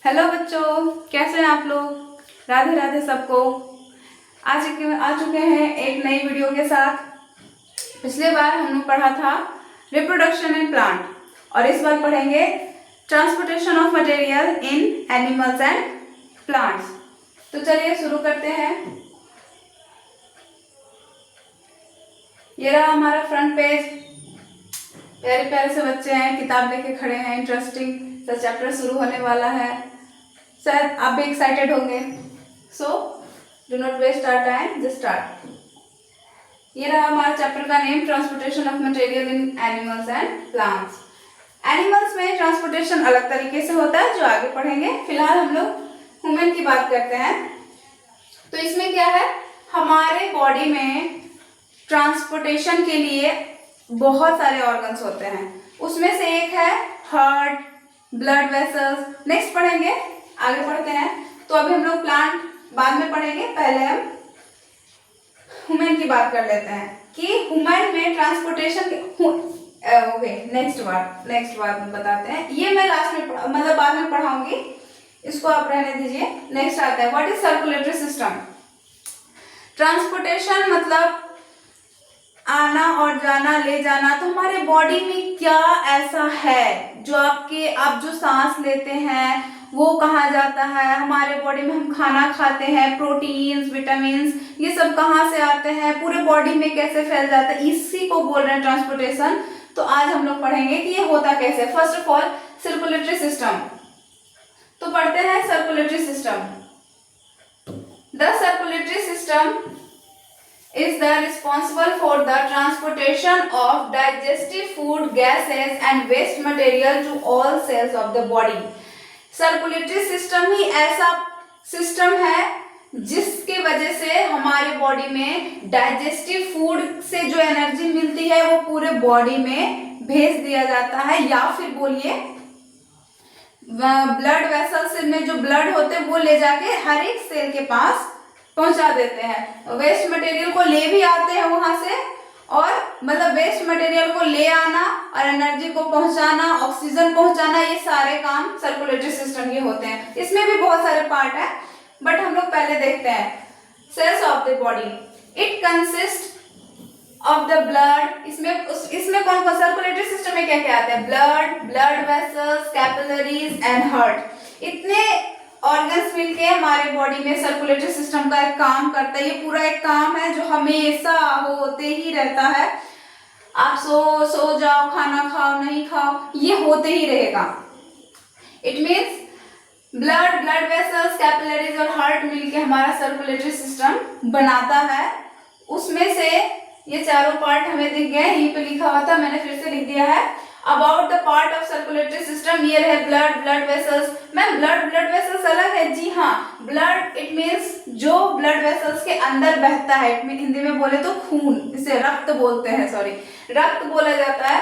Hello बच्चों, कैसे हैं आप लोग। राधे राधे सबको। आज आ चुके हैं एक नई वीडियो के साथ। पिछले बार हमने पढ़ा था रिप्रोडक्शन इन प्लांट और इस बार पढ़ेंगे transportation of material in animals and plants. तो चलिए शुरू करते हैं। ये रहा हमारा फ्रंट पेज। प्यारे प्यारे से बच्चे हैं, किताब लेके खड़े हैं। इंटरेस्टिंग सा चैप्टर शुरू होने वाला है, शायद आप भी एक्साइटेड होंगे। So do not waste our time, just start. ये रहा हमारा चैप्टर का name, transportation of material in animals and plants. Animals में ट्रांसपोर्टेशन अलग तरीके से होता है, जो आगे पढ़ेंगे। फिलहाल हम लोग ह्यूमन की बात करते हैं। तो इसमें क्या है, हमारे बॉडी में ट्रांसपोर्टेशन के लिए बहुत सारे ऑर्गन्स होते हैं। उसमें से एक है हार्ट, ब्लड वेसल्स। नेक्स्ट पढ़ेंगे, आगे पढ़ते हैं। तो अभी हम लोग प्लांट बाद में पढ़ेंगे, पहले हम ह्यूमन की बात कर लेते हैं कि ह्यूमन में ट्रांसपोर्टेशन ओके नेक्स्ट बार में बताते हैं। ये मैं लास्ट में मतलब बाद में पढ़ाऊंगी, इसको आप रहने दीजिए। नेक्स्ट आता है what is circulatory system. Transportation मतलब आना और जाना, ले जाना। तो हमारे बॉडी में क्या ऐसा है जो आप जो सांस लेते हैं वो कहाँ जाता है। हमारे बॉडी में हम खाना खाते हैं, प्रोटीन्स, विटामिन्स, ये सब कहाँ से आते हैं, पूरे बॉडी में कैसे फैल जाता है, इसी को बोल रहे हैं ट्रांसपोर्टेशन। तो आज हम लोग पढ़ेंगे कि ये होता कैसे। First of all circulatory system. तो पढ़ते हैं circulatory system. The circulatory system is the responsible for the transportation of digestive food, gases and waste material to all cells of the body. Circulatory system ही ऐसा system है जिसके वजह से हमारे बॉडी में डाइजेस्टिव फूड से जो एनर्जी मिलती है वो पूरे बॉडी में भेज दिया जाता है, या फिर बोलिए ब्लड वेसल्स में जो ब्लड होते हैं वो ले जाके हर एक सेल के पास पहुंचा देते हैं। वेस्ट मटेरियल को ले भी आते हैं वहां से, और मतलब वेस्ट मटेरियल को ले आना और एनर्जी को पहुंचाना, ऑक्सीजन पहुंचाना, ये सारे काम सर्कुलेटरी सिस्टम के होते हैं। इसमें भी बहुत सारे पार्ट है, बट हम लोग पहले देखते हैं cells of the body. It consist of the blood. इसमें कौन कौन सर्कुलेटरी सिस्टम में क्या क्या आता है, blood vessels, capillaries and heart. इतने ऑर्गन्स मिलके हमारे बॉडी में सर्कुलेटरी सिस्टम का एक काम करता है। ये पूरा एक काम है जो हमेशा होते ही रहता है। आप सो जाओ, खाना खाओ, नहीं खाओ, ये होते ही रहेगा। It means blood vessels, capillaries और हार्ट मिलके हमारा सर्कुलेटरी सिस्टम बनाता है। उसमें से ये चारों पार्ट हमें दिख गए, यहीं पे लिखा हुआ था, मैंने फिर से लिख दिया है। About the part of circulatory system, ये रहे blood vessels. Ma'am blood vessels अलग है? जी हाँ, ब्लड इट मीन्स जो ब्लड वेसल्स के अंदर बहता है। हिंदी में बोले तो खून, इसे रक्त बोलते हैं, सॉरी रक्त बोला जाता है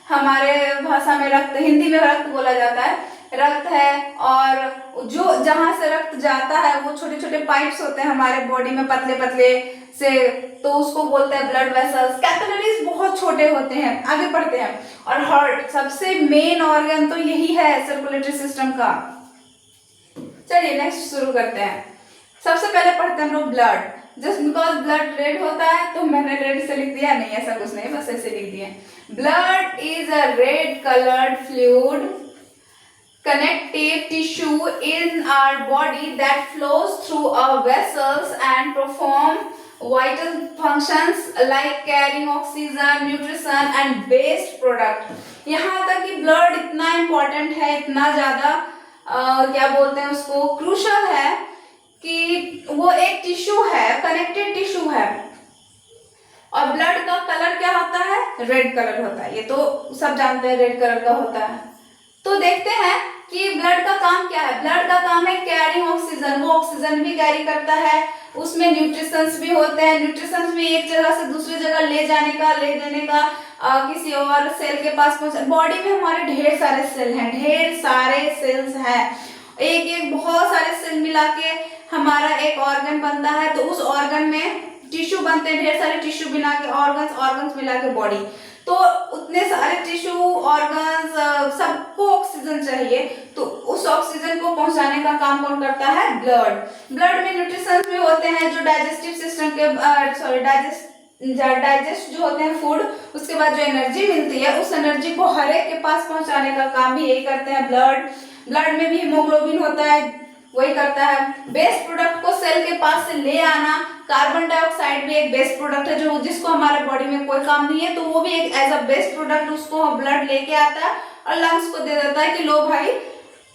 हमारे भाषा में। रक्त हिंदी में रक्त बोला जाता है, रक्त है। और जो जहां से रक्त जाता है वो छोटे छोटे पाइप्स होते हैं हमारे बॉडी में, पतले पतले से, तो उसको बोलते हैं ब्लड वेसल्स। कैपिलरीज बहुत छोटे होते हैं। आगे पढ़ते हैं। और हार्ट सबसे मेन ऑर्गन तो यही है सर्कुलेटरी सिस्टम का। चलिए नेक्स्ट शुरू करते हैं। सबसे पहले पढ़ते हैं हम लोग blood. Just because blood red होता है तो मैंने रेड से लिख दिया, नहीं ऐसा कुछ नहीं, बस ऐसे लिख दिया। Blood is a red coloured fluid connective tissue in our body that flows through our vessels and perform vital functions like carrying oxygen, nutrition and waste product. यहाँ तक कि ब्लड इतना इम्पोर्टेंट है, इतना ज़्यादा क्या बोलते हैं उसको, क्रूशल है कि वो एक टिश्यू है, कनेक्टेड टिश्यू है। और ब्लड का कलर क्या होता है? रेड कलर होता है। ये तो सब जानते हैं रेड कलर का होता है। तो देखते हैं कि ब्लड का काम क्या है। ब्लड का काम है कैरिंग ऑक्सीजन, वो ऑक्सीजन भी कैरी करता है। उसमें न्यूट्रिशंस भी होते हैं, न्यूट्रिशंस भी एक जगह से दूसरी जगह ले जाने का, ले देने का, किसी और सेल के पास पहुंचा। बॉडी में हमारे ढेर सारे सेल हैं, ढेर सारे सेल्स हैं। एक बहुत सारे सेल मिला के हमारा एक ऑर्गन बनता है। तो उस ऑर्गन में टिश्यू बनते हैं, ढेर सारे टिश्यू मिला के ऑर्गन्स मिला के बॉडी। तो उतने सारे टिश्यू ऑर्गन्स सबको ऑक्सीजन चाहिए, तो उस ऑक्सीजन को पहुंचाने का काम कौन करता है? ब्लड। ब्लड में न्यूट्रिशंस भी होते हैं जो डाइजेस्टिव सिस्टम के डाइजेस्ट जो होते हैं फूड, उसके बाद जो एनर्जी मिलती है उस एनर्जी को हर एक के पास पहुंचाने का काम भी यही करते हैं ब्लड। ब्लड में भी हीमोग्लोबिन होता है, वही करता है। वेस्ट प्रोडक्ट को सेल के पास से ले आना, कार्बन डाइऑक्साइड भी एक वेस्ट प्रोडक्ट है जो जिसको हमारे बॉडी में कोई काम नहीं है, तो वो भी एक एज अ वेस्ट प्रोडक्ट उसको ब्लड लेके आता है और लंग्स को दे देता है कि लो भाई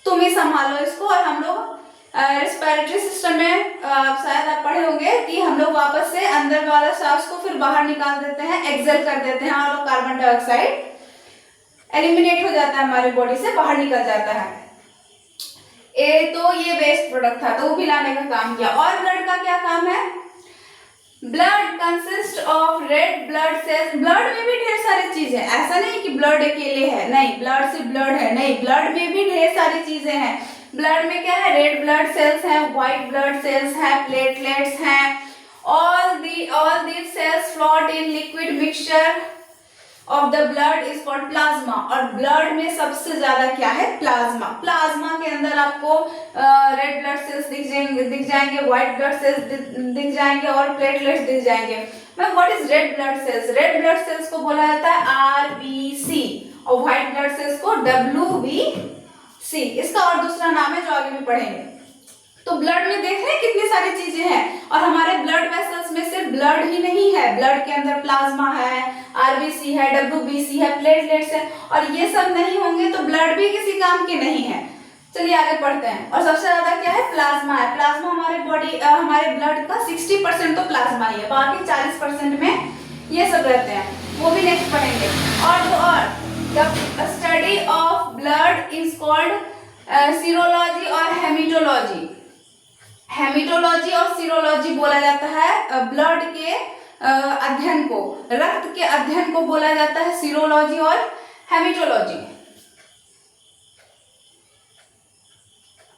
तुम ही संभालो इसको। और हम लोग रेस्पिरेटरी सिस्टम में शायद आप पढ़े होंगे कि हम लोग वापस से अंदर वाला सांस को फिर बाहर निकाल देते हैं, एक्सेल कर देते हैं और कार्बन डाइऑक्साइड एलिमिनेट हो जाता है, हमारे बॉडी से बाहर निकल जाता है। तो ये वेस्ट प्रोडक्ट था, तो वो भी लाने का काम किया। और ब्लड का क्या काम है? Blood consist of red blood sales. Blood में भी ढेर सारी चीजें, ऐसा नहीं कि ब्लड अकेले है, नहीं, ब्लड से ब्लड है, नहीं, ब्लड में भी ढेर सारी चीजें हैं। ब्लड में क्या है? रेड ब्लड सेल्स हैं, व्हाइट ब्लड सेल्स हैं, प्लेटलेट्स हैं। all these cells float in liquid mixture of the blood is called plasma। और ब्लड में सबसे ज्यादा क्या है? प्लाज्मा। प्लाज्मा के अंदर आपको रेड ब्लड सेल्स दिख जाएंगे, व्हाइट ब्लड सेल्स दिख जाएंगे और प्लेटलेट्स दिख जाएंगे। Ma'am what is red blood cells? Red blood sales को बोला जाता है आरबीसी और व्हाइट ब्लड सेल्स को डब्ल्यूबीसी। इसका और दूसरा नाम है जो आगे भी पढ़ेंगे। तो ब्लड में देख रहे हैं कितनी सारी चीजें हैं, और हमारे ब्लड वेसल्स में सिर्फ ब्लड ही नहीं है, ब्लड के अंदर प्लाज्मा है, आरबीसी है, डब्ल्यूबीसी है, प्लेटलेट्स है, और ये सब नहीं होंगे तो ब्लड भी किसी काम के नहीं है। चलिए आगे पढ़ते हैं। और सबसे ज्यादा क्या है? प्लाज्मा है। प्लाज्मा हमारे ब्लड का 60% तो प्लाज्मा ही है, बाकी 40% में ये सब रहते हैं, वो भी नेक्स्ट पढ़ेंगे। और the study of blood is called serology और हेमेटोलॉजी। हेमेटोलॉजी और सीरोलॉजी बोला जाता है ब्लड के अध्ययन को, रक्त के अध्ययन को बोला जाता है सीरोलॉजी और haematology.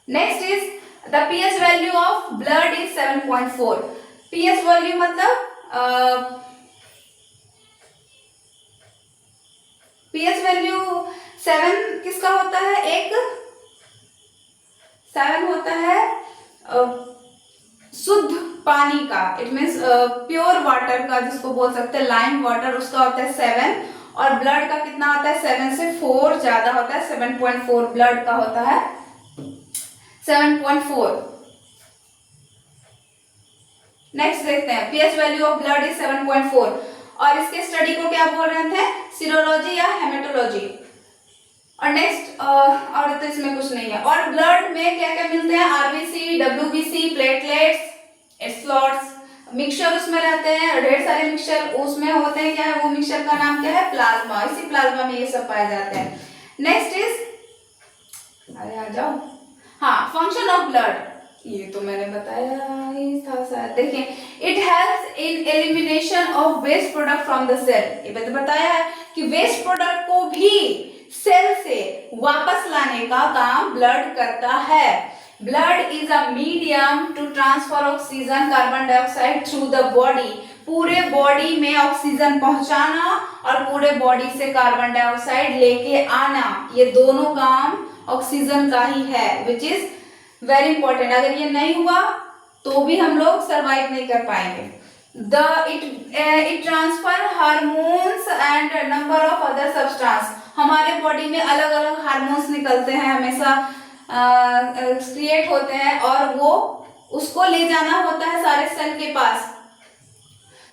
Next is the pH value of blood is 7.4। PH value मतलब पीएच वैल्यू 7 किसका होता है? एक 7 होता है शुद्ध पानी का, इट मीन्स प्योर वाटर का, जिसको बोल सकते हैं लाइम वाटर, उसका होता है 7। और ब्लड का कितना होता है? 7 से 4 ज्यादा होता है, 7.4 ब्लड का होता है, 7.4। नेक्स्ट देखते हैं, pH value of blood is 7.4। और इसके स्टडी को क्या बोल रहे थे? सीरोलॉजी या हेमेटोलॉजी। और नेक्स्ट और तो इसमें कुछ नहीं है। और ब्लड में क्या क्या मिलते हैं? RBC, WBC, platelets, slots, mixture उसमें रहते हैं, ढेर सारे मिक्सचर उसमें होते हैं। क्या है वो मिक्सचर का नाम? क्या है? प्लाज्मा। इसी प्लाज्मा में ये सब पाए जाते हैं। नेक्स्ट इज, अरे आ जाओ, हाँ, फंक्शन ऑफ ब्लड। ये तो मैंने बताया ही था शायद। देखिए, it helps in elimination of waste product from the cell. ये मैंने बताया है कि वेस्ट प्रोडक्ट को भी सेल से वापस लाने का काम ब्लड करता है। Blood is a medium to transfer oxygen, carbon dioxide through the body. पूरे बॉडी में ऑक्सीजन पहुंचाना और पूरे बॉडी से कार्बन डाइऑक्साइड लेके आना, ये दोनों काम ऑक्सीजन का ही है, विच इज वेरी इंपॉर्टेंट। अगर ये नहीं हुआ तो भी हम लोग सरवाइव नहीं कर पाएंगे। It transfer hormones and number of other substance. हमारे बॉडी में अलग अलग हार्मोन्स निकलते हैं, हमेशा क्रिएट होते हैं, और वो उसको ले जाना होता है सारे सेल के पास।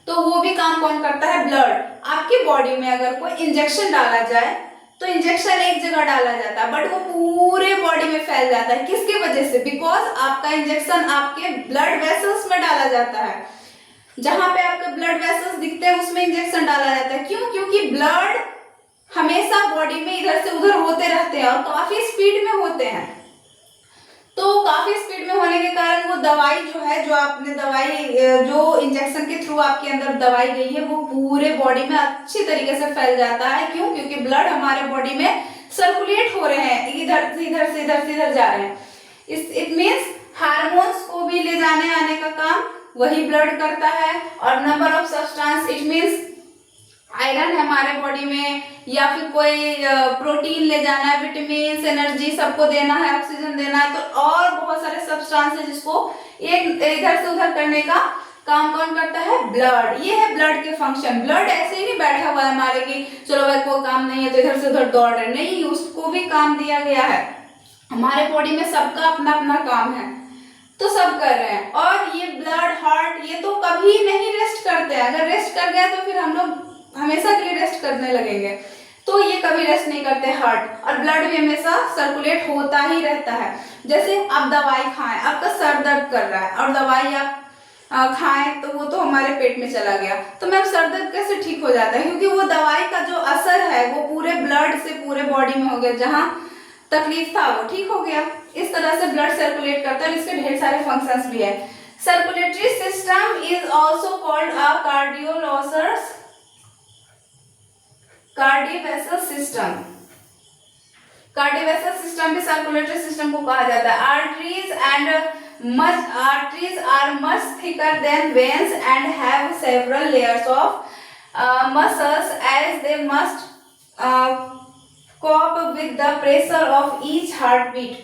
तो वो भी काम कौन करता है? ब्लड। आपकी बॉडी में अगर कोई इंजेक्शन डाला जाए तो इंजेक्शन एक जगह डाला जाता है, बट वो पूरे बॉडी में फैल जाता है। किसकी वजह से? बिकॉज आपका इंजेक्शन आपके ब्लड वेसल्स में डाला जाता है। जहां पे आपके ब्लड वेसल्स दिखते हैं उसमें इंजेक्शन डाला जाता है। क्यों? क्योंकि ब्लड हमेशा बॉडी में इधर से उधर होते रहते हैं और काफी स्पीड में होते हैं। तो काफी स्पीड में होने के कारण वो दवाई जो है, जो आपने दवाई, जो इंजेक्शन के थ्रू आपके अंदर दवाई गई है, वो पूरे बॉडी में अच्छी तरीके से फैल जाता है। क्यों? क्योंकि ब्लड हमारे बॉडी में सर्कुलेट हो रहे हैं, इधर से इधर से इधर से इधर जा रहे हैं। इट मीन्स हार्मोन्स को भी ले जाने आने का काम वही ब्लड करता है। और number of substance, it means iron है हमारे बॉडी में, या फिर कोई प्रोटीन ले जाना है, विटामिन, एनर्जी सबको देना है, ऑक्सीजन देना है, तो और बहुत सारे सब्सटेंस है जिसको एक इधर से उधर करने का काम कौन करता है? ब्लड। ये है ब्लड के फंक्शन। ब्लड ऐसे ही नहीं बैठा हुआ है हमारे कि चलो भाई कोई काम नहीं है तो इधर से उधर दौड़ रहे, नहीं, उसको भी काम दिया गया है। हमारे बॉडी में सबका अपना अपना काम है, तो सब कर रहे हैं। और ये ब्लड, हार्ट, ये तो कभी नहीं रेस्ट करते हैं। अगर रेस्ट कर गया तो फिर हम लोग हमेशा के लिए रेस्ट करने लगेंगे, तो ये कभी रेस्ट नहीं करते हार्ट। और ब्लड भी हमेशा सर्कुलेट होता ही रहता है। जैसे आप दवाई खाएं, आपका सर दर्द कर रहा है और दवाई आप खाएं तो वो तो हमारे पेट में चला गया, तो मैम सर दर्द कैसे ठीक हो जाता है? क्योंकि वो दवाई का जो असर है वो पूरे ब्लड से पूरे बॉडी में हो गया, जहाँ तकलीफ था वो ठीक हो गया। इस तरह से ब्लड सर्कुलेट करता है। इसके ढेर सारे फंक्शंस भी है। Circulatory system is also called a cardiovascular system. Cardiovascular system भी सर्कुलेटरी सिस्टम को कहा जाता है। Arteries are much thicker than veins and have several layers of muscles as they must cope with the pressure of each heartbeat.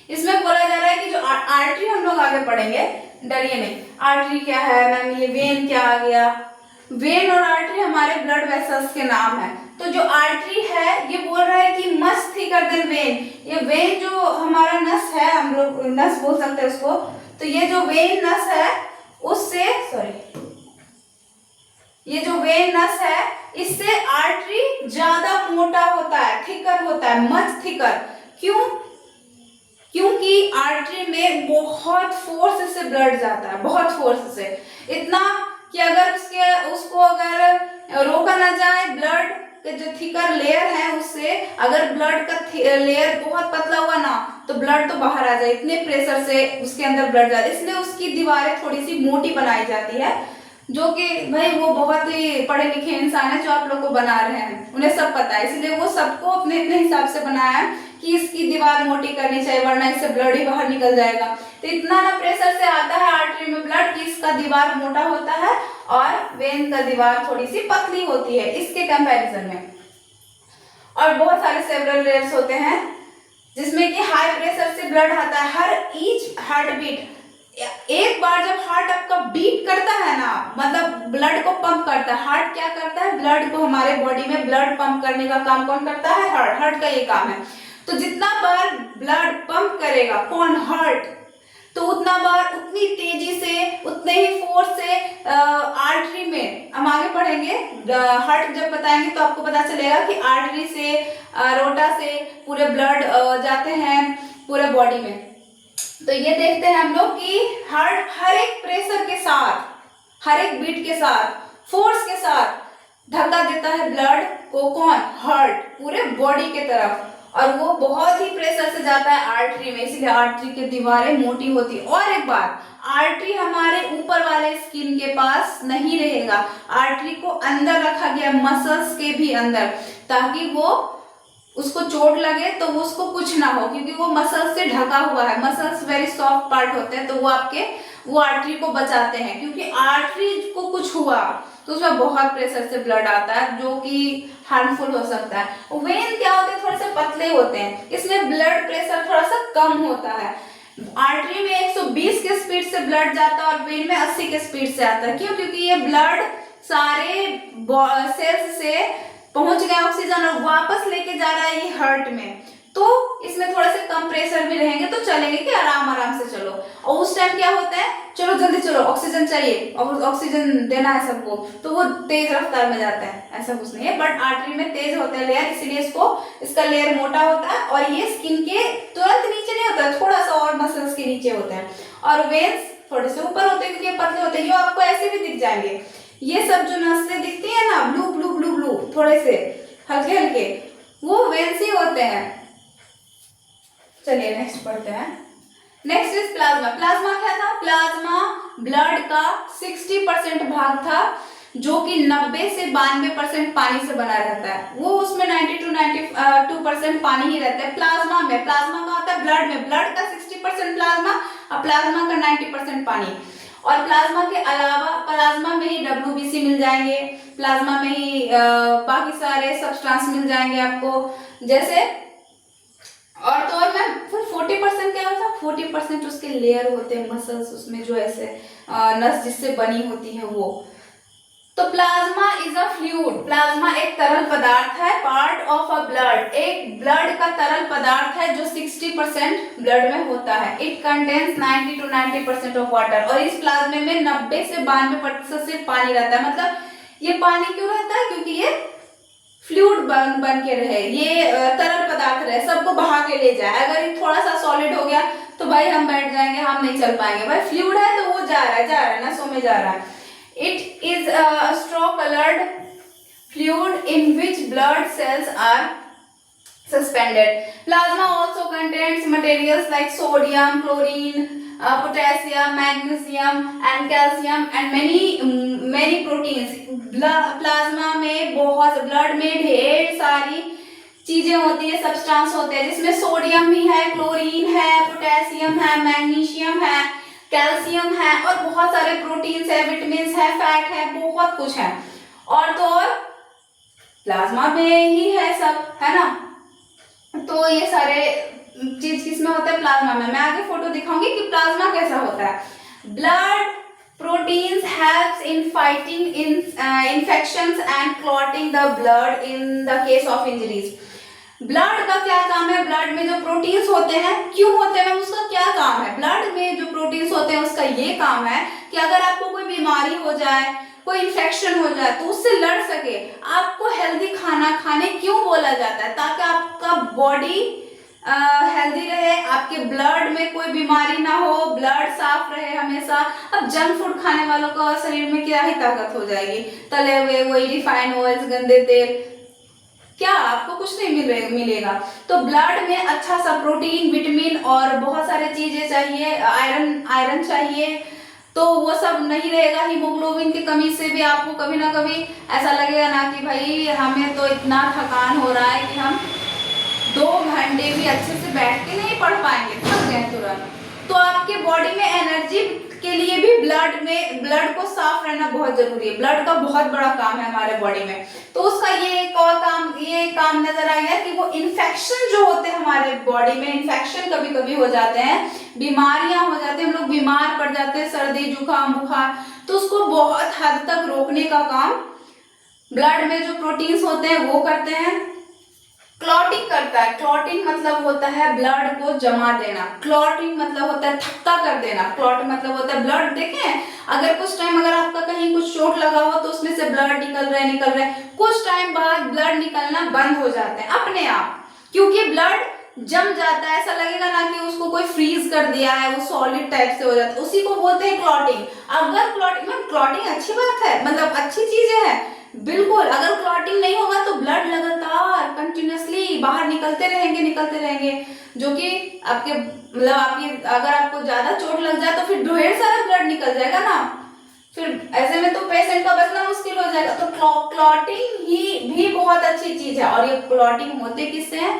इसमें बोला जा रहा है कि जो आर्टरी, हम लोग आगे पढ़ेंगे, डरिए नहीं। आर्टरी क्या है मैम, ये वेन क्या आ गया? वेन और आर्टरी हमारे ब्लड वेसल्स के नाम है। तो जो आर्टरी है ये बोल रहा है कि मच थिकर देन वेन। ये वेन जो हमारा नस है, हम लोग नस बोल सकते हैं उसको, तो ये जो वेन नस है उससे, ये जो वेन नस है इससे आर्टरी ज्यादा मोटा होता है, थिकर होता है, मच थिकर। क्यों? क्योंकि आर्टरी में बहुत फोर्स से ब्लड जाता है, बहुत फोर्स से, इतना कि अगर उसको अगर रोका ना जाए, ब्लड के जो थिकर लेयर है उससे अगर ब्लड का लेयर बहुत पतला हुआ ना तो ब्लड तो बाहर आ जाए, इतने प्रेशर से उसके अंदर ब्लड जाता है। इसलिए उसकी दीवारें थोड़ी सी मोटी बनाई जाती है, जो कि भाई वो बहुत ही पढ़े लिखे इंसान है जो आप लोग को बना रहे हैं, उन्हें सब पता है, इसलिए वो सबको अपने अपने हिसाब से बनाया है कि इसकी दीवार मोटी करनी चाहिए वरना इससे ब्लड ही बाहर निकल जाएगा। तो इतना ना प्रेशर से आता है आर्टरी में ब्लड कि इसका दीवार मोटा होता है और वेन का दीवार थोड़ी सी पतली होती है इसके कंपैरिजन में। और बहुत सारे सेवरल लेयर्स होते हैं जिसमें कि हाई प्रेशर से ब्लड आता है। हर ईच हार्ट बीट, एक बार जब हार्ट आपका बीट करता है ना, मतलब ब्लड को पंप करता है। हार्ट क्या करता है? ब्लड को, हमारे बॉडी में ब्लड पंप करने का काम कौन करता है? हार्ट। हार्ट का ये काम है। तो जितना बार ब्लड पंप करेगा कौन? हार्ट। तो उतना बार, उतनी तेजी से, उतने ही फोर्स से आर्टरी में, हम आगे पढ़ेंगे हार्ट जब बताएंगे तो आपको पता चलेगा कि आर्टरी से, रोटा से पूरे ब्लड जाते हैं पूरे बॉडी में। तो ये देखते हैं हम लोग कि हार्ट हर एक प्रेशर के साथ, हर एक बीट के साथ, फोर्स के साथ धक्का देता है ब्लड को। कौन? हार्ट, पूरे बॉडी के तरफ। और वो बहुत ही प्रेशर से जाता है आर्टरी में, इसलिए आर्टरी की दीवारें मोटी होती है। और एक बात, आर्टरी हमारे ऊपर वाले स्किन के पास नहीं रहेगा। आर्टरी को अंदर रखा गया, मसल्स के भी अंदर, ताकि वो उसको चोट लगे तो वो उसको कुछ ना हो, क्योंकि वो मसल्स से ढका हुआ है। मसल्स वेरी सॉफ्ट पार्ट होते हैं, तो वो आर्टरी को बचाते हैं। क्योंकि आर्टरी को कुछ हुआ तो उसमें बहुत प्रेशर से ब्लड आता है जो कि हार्मफुल हो सकता है। वेन क्या होते हैं? थोड़े से पतले होते हैं, इसमें ब्लड प्रेशर थोड़ा सा कम होता है। आर्टरी में 120 के स्पीड से ब्लड जाता है और वेन में 80 के स्पीड से आता है। क्यों? क्योंकि ये ब्लड सारे सेल्स से पहुंच गया ऑक्सीजन और वापस लेके जा रहा है ये हार्ट में, तो इसमें थोड़े से कम प्रेशर भी रहेंगे तो चलेंगे कि आराम से चलो। और उस टाइम क्या होता है? चलो जल्दी चलो, ऑक्सीजन चाहिए और ऑक्सीजन देना है सबको, तो वो तेज रफ्तार में जाता है। ऐसा कुछ नहीं है, बट आर्टरी में तेज होता है लेयर, इसीलिए इसका लेयर मोटा होता है और ये स्किन के तुरंत नीचे नहीं होता है, थोड़ा सा और मसल्स के नीचे होते हैं। और वेन्स थोड़े से ऊपर होते हैं क्योंकि पतले होते हैं। ये आपको ऐसे भी दिख जाएंगे, ये सब जो नसें दिखती है ना, ब्लू ब्लू ब्लू ब्लू, थोड़े से हल्के हल्के, वो वेन्स ही होते हैं। चलिए नेक्स्ट पढ़ते हैं। Next is plasma. प्लाज्मा क्या था? प्लाज्मा ब्लड का 60% भाग था जो कि 90 से 92% पानी से बना रहता है। वो उसमें 90 to 92% पानी ही रहता है प्लाज्मा में। प्लाज्मा का होता है ब्लड में, ब्लड का 60% प्लाज्मा और प्लाज्मा का 90% पानी। और प्लाज्मा के अलावा प्लाज्मा में ही WBC मिल जाएंगे, प्लाज्मा में ही बाकी सारे सब्सटेंस मिल जाएंगे आपको, जैसे और तो और मैम फिर 40% क्या होता है, 40% उसके लेयर होते हैं मसल्स, उसमें जो ऐसे नस जिससे बनी होती है वो। तो plasma is a fluid, plasma एक तरल पदार्थ है, पार्ट ऑफ अ ब्लड, एक ब्लड का तरल पदार्थ है जो 60% ब्लड में होता है। It contains 90 to 90% of water, और इस प्लाज्मे में 90 से 92% सिर्फ पानी रहता है। मतलब ये पानी क्यों रहता है, क्योंकि ये फ्लूइड बन के रहे, ये तरल पदार्थ रहे, सबको बहा के ले जाए। अगर ये थोड़ा सा सॉलिड हो गया तो भाई हम बैठ जाएंगे, हम नहीं चल पाएंगे। भाई फ्लूइड है तो वो जा रहा है नसों में जा रहा है। It is a straw-colored fluid in which blood cells are suspended. Plasma also contains materials like sodium, chlorine, potassium, magnesium, and calcium, and many proteins. Plasma में बहुत, ब्लड में ढेर सारी चीजें होती है, सब्सटेंस होते हैं, जिसमें सोडियम भी है, क्लोरीन है, पोटेशियम है, मैग्नीशियम है, कैल्शियम है, और बहुत सारे प्रोटीन्स है, विटामिन है, फैट है, बहुत कुछ है। और तो और प्लाज्मा में ही है सब, है ना। तो ये सारे चीज किसमें होता है, प्लाज्मा में। मैं आगे फोटो दिखाऊंगी कि प्लाज्मा कैसा होता है। Blood proteins helps in fighting infections and clotting the blood in the case of injuries. Blood का क्या काम है, ब्लड में जो प्रोटीन्स होते हैं क्यों होते हैं, उसका क्या काम है। ब्लड में जो प्रोटीन्स होते हैं उसका ये काम है कि अगर आपको कोई बीमारी हो जाए, कोई इन्फेक्शन हो जाए, तो उससे लड़ सके। आपको हेल्दी खाना खाने क्यों बोला जाता है, ताकि आपका बॉडी हेल्दी रहे, आपके ब्लड में कोई बीमारी ना हो, ब्लड साफ रहे हमेशा। अब जंक फूड खाने वालों का शरीर में क्या ही ताकत हो जाएगी, तले हुए वही रिफाइंड ऑयल्स, गंदे तेल, क्या आपको कुछ नहीं मिलेगा। तो ब्लड में अच्छा सा प्रोटीन, विटामिन और बहुत सारे चीजें चाहिए, आयरन चाहिए, तो वो सब नहीं रहेगा। हीमोग्लोबिन की कमी से भी आपको कभी ना कभी ऐसा लगेगा ना कि भाई हमें तो इतना थकान हो रहा है कि हम 2 घंटे भी अच्छे से बैठ के नहीं पढ़ पाएंगे, थक गए तुरंत। तो आपके बॉडी में एनर्जी के लिए भी ब्लड को साफ रहना बहुत जरूरी है। ब्लड का बहुत बड़ा काम है हमारे बॉडी में। तो उसका ये काम नजर आएगा कि वो इन्फेक्शन जो होते हैं हमारे बॉडी में, इन्फेक्शन कभी कभी हो जाते हैं, बीमारियां हो जाती हैं, हम लोग बीमार पड़ जाते हैं, सर्दी जुकाम बुखार, तो उसको बहुत हद तक रोकने का काम ब्लड में जो प्रोटीन्स होते हैं वो करते हैं। क्लॉटिंग करता है, क्लॉटिंग मतलब होता है ब्लड को जमा देना, क्लॉटिंग मतलब होता है थक्का कर देना, क्लॉट मतलब होता है ब्लड। देखें अगर कुछ टाइम अगर आपका कहीं कुछ चोट लगा हो तो उसमें से ब्लड निकल रहा है, कुछ टाइम बाद ब्लड निकलना बंद हो जाते हैं अपने आप, क्योंकि ब्लड जम जाता है, ऐसा लगेगा ना कि उसको कोई फ्रीज कर दिया है, वो सॉलिड टाइप से हो जाता है, उसी को बोलते हैं क्लॉटिंग। अगर क्लॉटिंग अच्छी बात है, मतलब अच्छी चीज है बिल्कुल। अगर क्लॉटिंग नहीं होगा तो ब्लड लगातार कंटिन्यूअसली बाहर निकलते रहेंगे, जो कि आपके मतलब आपकी अगर आपको ज्यादा चोट लग जाए तो फिर ढेर सारा ब्लड निकल जाएगा ना, फिर ऐसे में तो पेशेंट का बचना मुश्किल हो जाएगा। तो क्लॉटिंग ही भी बहुत अच्छी चीज है। और ये क्लॉटिंग होते किससे है,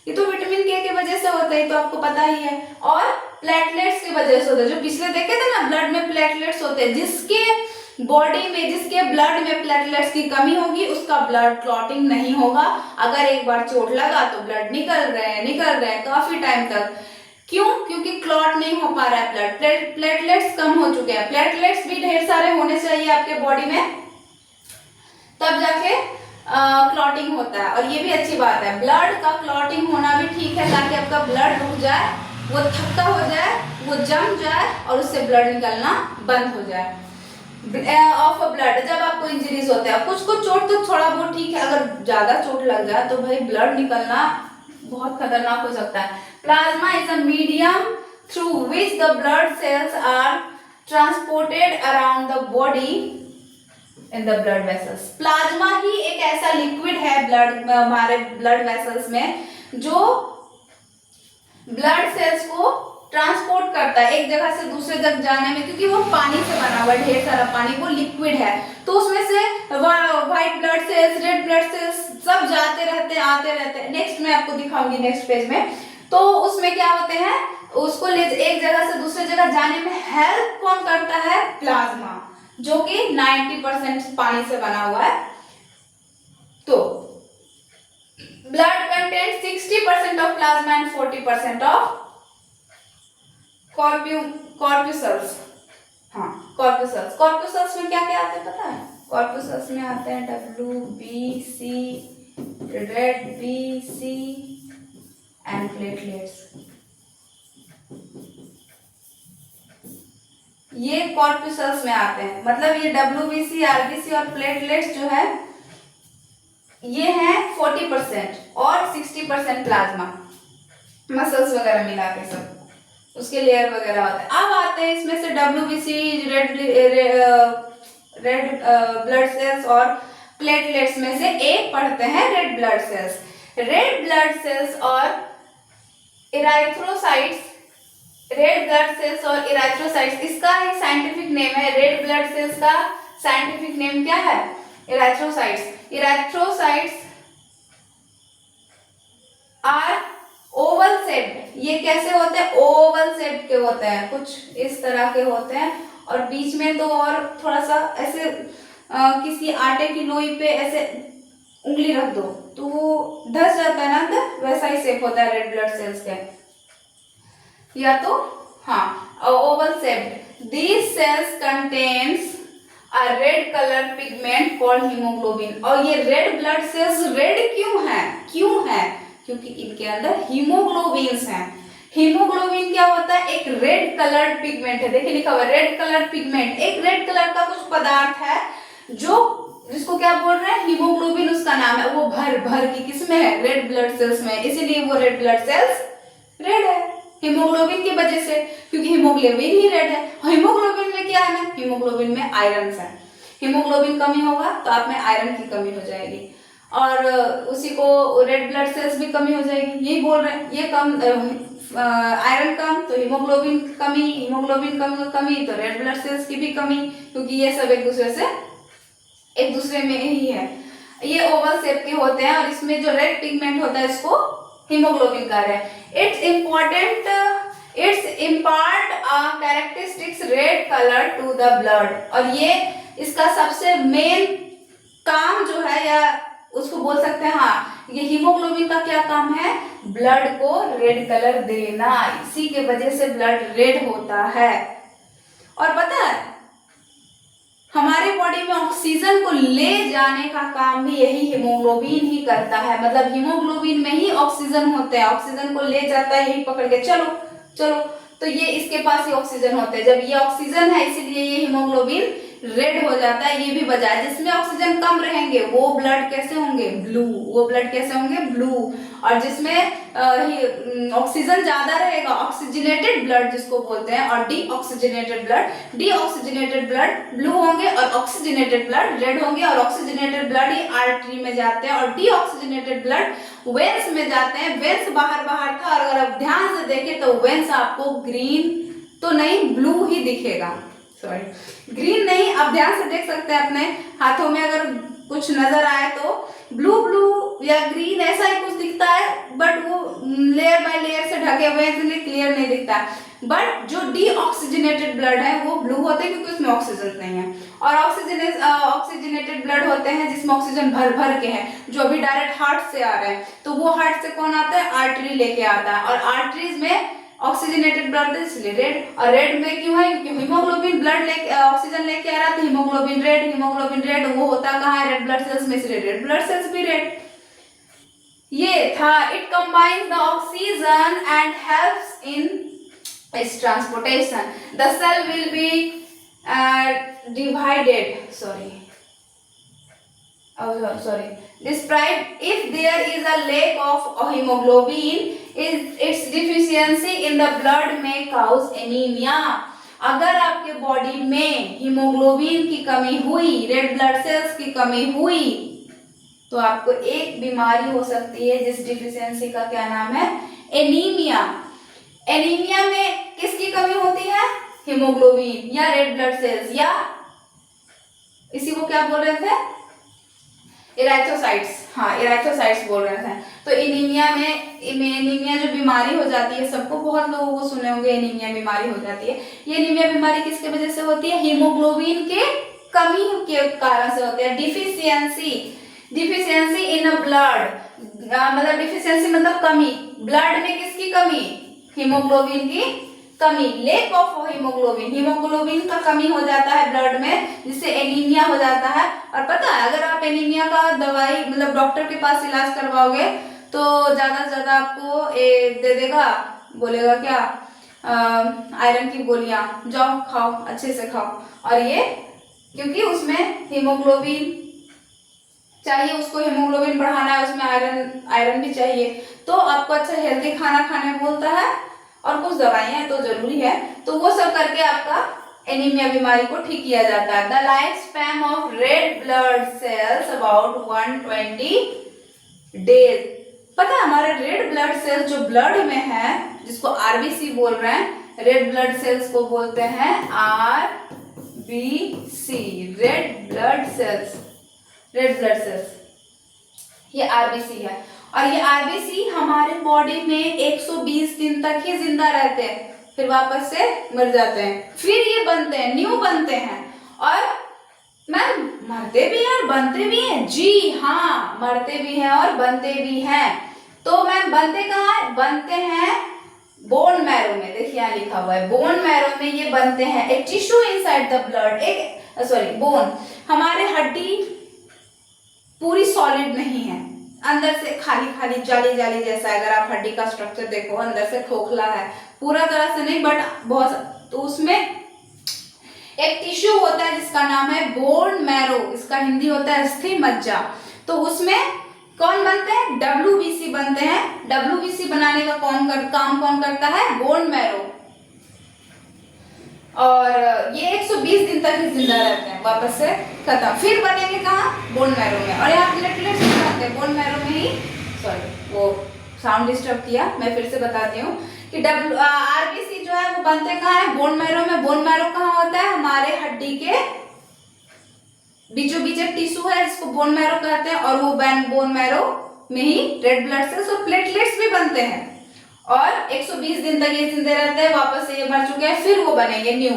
ये तो विटामिन के वजह से होता है, तो आपको पता ही है, और प्लेटलेट्स की वजह से होता है। जो पिछले देखे थे ना, ब्लड में प्लेटलेट्स होते हैं, जिसके बॉडी में, जिसके ब्लड में प्लेटलेट्स की कमी होगी उसका ब्लड क्लॉटिंग नहीं होगा। अगर एक बार चोट लगा तो ब्लड निकल रहे हैं काफी टाइम तक। क्यों, क्योंकि क्लॉट नहीं हो पा रहा है ब्लड, प्लेटलेट्स कम हो चुके हैं। प्लेटलेट्स भी ढेर सारे होने चाहिए आपके बॉडी में, तब जाके क्लॉटिंग होता है। और ये भी अच्छी बात है, ब्लड का क्लॉटिंग होना भी ठीक है, ताकि आपका ब्लड रुक जाए, वो थक्का हो जाए, वो जम जाए और उससे ब्लड निकलना बंद हो जाए। ऑफ ब्लड, जब आपको इंजरीज होते हैं, कुछ चोट तो थोड़ा बहुत ठीक है, अगर ज्यादा चोट लग जाए तो भाई ब्लड निकलना बहुत खतरनाक हो सकता है। Plasma is a medium through which the blood cells are transported around the body in the blood vessels. Plasma ही एक ऐसा लिक्विड है ब्लड, हमारे ब्लड वेसल्स में, जो ब्लड सेल्स को ट्रांसपोर्ट करता है एक जगह से दूसरे जगह जाने में, क्योंकि वो पानी से बना हुआ है, ढेर सारा पानी, वो लिक्विड है, तो उसमें से white blood cells, red blood sales सब जाते रहते हैं, आते रहते हैं। नेक्स्ट मैं आपको दिखाऊंगी नेक्स्ट पेज में। तो उसमें क्या होते हैं, उसको एक जगह से दूसरे जगह जाने में हेल्प कौन करता है, प्लाज्मा। जो कि 90% पानी से बना हुआ है। तो blood content 60% of plasma and 40% of corpuscles. हाँ, कॉर्प्यूसल्स में क्या क्या आते हैं पता है? कॉर्प्यूसल्स में आते हैं WBC, red BC and platelets. ये कॉर्प्यूसल्स में आते हैं, मतलब ये WBC, RBC और प्लेटलेट्स जो है ये हैं 40% और 60% प्लाज्मा, मसल्स वगैरह मिला के सब उसके लेयर वगैरह होते हैं। अब आते हैं इसमें से WBC, रेड ब्लड सेल्स और प्लेटलेट्स में से एक पढ़ते हैं red blood cells. Red blood sales और इराइथ्रोसाइट्स, रेड ब्लड सेल्स और इराइथ्रोसाइट्स, इसका एक साइंटिफिक नेम है। रेड ब्लड सेल्स का साइंटिफिक नेम क्या है? इराइथ्रोसाइट्स। इराइथ्रोसाइट्स आर ओवल शेप्ड। ये कैसे होते हैं? ओवल शेप के होते हैं, कुछ इस तरह के होते हैं, और बीच में तो और थोड़ा सा ऐसे किसी आटे की लोई पे ऐसे उंगली रख दो तो वो धस जाता है ना अंदर, वैसा ही शेप होता है रेड ब्लड सेल्स के। या तो हाँ, Oval shaped. These cells contains a red colour pigment called haemoglobin. और ये रेड ब्लड सेल्स रेड क्यों है? क्योंकि इनके अंदर हीमोग्लोबिन्स हैं। हीमोग्लोबिन क्या होता है? एक रेड कलर्ड पिगमेंट है। देखिए लिखा हुआ है रेड कलर्ड पिगमेंट। एक रेड कलर का कुछ पदार्थ है जिसको क्या बोल रहे हैं? हीमोग्लोबिन उसका नाम है। वो भर भर की किसमें है? रेड ब्लड सेल्स में, इसीलिए वो रेड ब्लड सेल्स रेड है हीमोग्लोबिन की वजह से, क्योंकि हीमोग्लोबिन ही रेड है। हीमोग्लोबिन में क्या है? हीमोग्लोबिन में आयरन है। हीमोग्लोबिन कमी होगा तो आप में आयरन की कमी हो जाएगी, और उसी को रेड ब्लड सेल्स भी कमी हो जाएगी। यही बोल रहे हैं, ये कम आयरन कम तो हीमोग्लोबिन कमी, हीमोग्लोबिन कमी तो रेड ब्लड सेल्स की भी कमी, क्योंकि ये सब एक दूसरे में ही है। ये ओवल शेप के होते हैं और इसमें जो रेड पिगमेंट होता है इसको हीमोग्लोबिन कह रहे हैं। It's impart characteristics red colour to the blood. और ये इसका सबसे मेन काम जो है, या उसको बोल सकते हैं, हाँ, ये हीमोग्लोबिन का क्या काम है? ब्लड को रेड कलर देना। इसी के वजह से ब्लड रेड होता है। और पता है हमारे बॉडी में ऑक्सीजन को ले जाने का काम भी यही हीमोग्लोबिन ही करता है। मतलब हीमोग्लोबिन में ही ऑक्सीजन होते हैं, ऑक्सीजन को ले जाता है यही पकड़ के, चलो चलो, तो ये इसके पास ही ऑक्सीजन होते हैं। जब ये ऑक्सीजन है इसीलिए ये हीमोग्लोबिन रेड हो जाता है। ये भी वजह है। जिसमें ऑक्सीजन कम रहेंगे वो ब्लड कैसे होंगे? ब्लू। वो ब्लड कैसे होंगे? ब्लू। और जिसमें ऑक्सीजन ज्यादा रहेगा, ऑक्सीजनेटेड ब्लड जिसको बोलते हैं, और डीऑक्सीजनेटेड ब्लड ब्लू होंगे, और ऑक्सीजनेटेड ब्लड रेड होंगे। और ऑक्सीजनेटेड ब्लड ही आर्टरी में जाते हैं, और डीऑक्सीजनेटेड ब्लड वेन्स में जाते हैं। वेन्स बाहर था, और अगर आप ध्यान से देखें तो वेन्स आपको ग्रीन तो नहीं, ब्लू ही दिखेगा। सॉरी, ग्रीन नहीं, आप ध्यान से देख सकते हैं अपने हाथों में, अगर कुछ नजर आए तो ब्लू या ग्रीन ऐसा ही कुछ दिखता है, बट वो लेयर बाय लेयर से ढके हुए हैं इसलिए क्लियर नहीं दिखता। बट जो डीऑक्सीजनेटेड ब्लड है वो ब्लू होते हैं क्योंकि उसमें ऑक्सीजन नहीं है। और ऑक्सीजनेटेड ब्लड होते हैं जिसमें ऑक्सीजन भर के है, जो अभी डायरेक्ट हार्ट से आ रहे हैं, तो वो हार्ट से कौन आता है? आर्टरी लेके आता है, और आर्टरीज में ऑक्सीजनेटेड ब्लड है इसलिए रेड। और रेड में क्यों है? क्योंकि हीमोग्लोबिन ब्लड लेके ऑक्सीजन लेके आ रहा था, हीमोग्लोबिन रेड। वो होता कहाँ है? रेड ब्लड सेल्स में, इसलिए रेड ब्लड सेल्स भी रेड। ये था, it combines the oxygen and helps in its transportation. The cell will be divided. Described if there is a lack of hemoglobin, its deficiency in the blood may cause anemia. अगर आपके body में haemoglobin की कमी हुई, red blood sales की कमी हुई, तो आपको एक बीमारी हो सकती है जिस डिफिशियंसी का क्या नाम है? एनीमिया। एनीमिया में किसकी कमी होती है? हीमोग्लोबिन या रेड ब्लड सेल्स, या इसी को क्या बोल रहे थे? इराइथ्रोसाइट्स। हाँ इराइथोसाइट्स बोल रहे हैं। तो एनीमिया जो बीमारी हो जाती है, सबको बहुत लोगों को सुने होंगे एनीमिया बीमारी हो जाती है। ये एनीमिया बीमारी किसके वजह से होती है? हीमोग्लोबिन के कमी के कारण से होती है। डिफिशियंसी इन अ ब्लड, मतलब डिफिशियंसी मतलब कमी, ब्लड में किसकी कमी? हीमोग्लोबिन की कमी, लेक ऑफ हीमोग्लोबिन का कमी हो जाता है ब्लड में, जिससे एनीमिया हो जाता है। और पता है अगर आप एनीमिया का दवाई मतलब डॉक्टर के पास इलाज करवाओगे तो ज्यादा से ज्यादा आपको दे देगा, बोलेगा क्या, आयरन की गोलियां, जाओ खाओ, अच्छे से खाओ। और ये क्योंकि उसमें हीमोग्लोबिन चाहिए, उसको हीमोग्लोबिन बढ़ाना है, उसमें आयरन भी चाहिए, तो आपको अच्छा हेल्दी खाना खाने बोलता है और कुछ दवाइयां तो जरूरी है। तो वो सब करके आपका एनीमिया बीमारी को ठीक किया जाता है। The life span of red blood sales about 120 days. पता है हमारे रेड ब्लड सेल्स जो ब्लड में है, जिसको आरबीसी बोल रहे हैं, रेड ब्लड सेल्स को बोलते हैं आरबीसी, रेड ब्लड सेल्स, ये आरबीसी है। और ये आरबीसी हमारे बॉडी में 120 दिन तक ही जिंदा रहते हैं, फिर वापस से मर जाते हैं, फिर ये बनते हैं, न्यू बनते हैं। और मैम मरते भी हैं और बनते भी हैं? जी हाँ, मरते भी हैं और बनते भी हैं। तो मैम बनते कहाँ है? बनते हैं बोन मैरो में। देखिए यहाँ लिखा हुआ है बोन मैरो में ये बनते हैं। एक tissue inside the blood, bone, हमारे हड्डी पूरी सॉलिड नहीं है, अंदर से खाली खाली जाली जाली जैसा। अगर आप हड्डी का स्ट्रक्चर देखो, अंदर से खोखला है, पूरा तरह से नहीं बट बहुत। तो उसमें एक टिश्यू होता है जिसका नाम है बोन मैरो, इसका हिंदी होता है अस्थि मज्जा। तो उसमें कौन बनते हैं? डब्ल्यूबीसी बनते हैं। डब्ल्यूबीसी बनाने का काम कौन करता है? Bone marrow. और ये 120 दिन तक ही जिंदा रहते हैं, वापस से खत्म, फिर बनेंगे कहाँ? बोन मैरो में। और यहाँ प्लेटलेट्स भी बनते हैं बोन मैरो में ही। सॉरी वो साउंड डिस्टर्ब किया, मैं फिर से बताती हूँ कि आरबीसी जो है वो बनते कहाँ है? बोन मैरो में। बोन मैरो कहाँ होता है? हमारे हड्डी के बीचों बीच एक टिश्यू है जिसको बोन मैरो कहते हैं, और वो बोन मैरो में ही रेड ब्लड सेल्स और प्लेटलेट्स भी बनते हैं। और 120 दिन तक ये जिंदे रहते हैं, वापस से ये मर चुके हैं, फिर वो बनेंगे न्यू।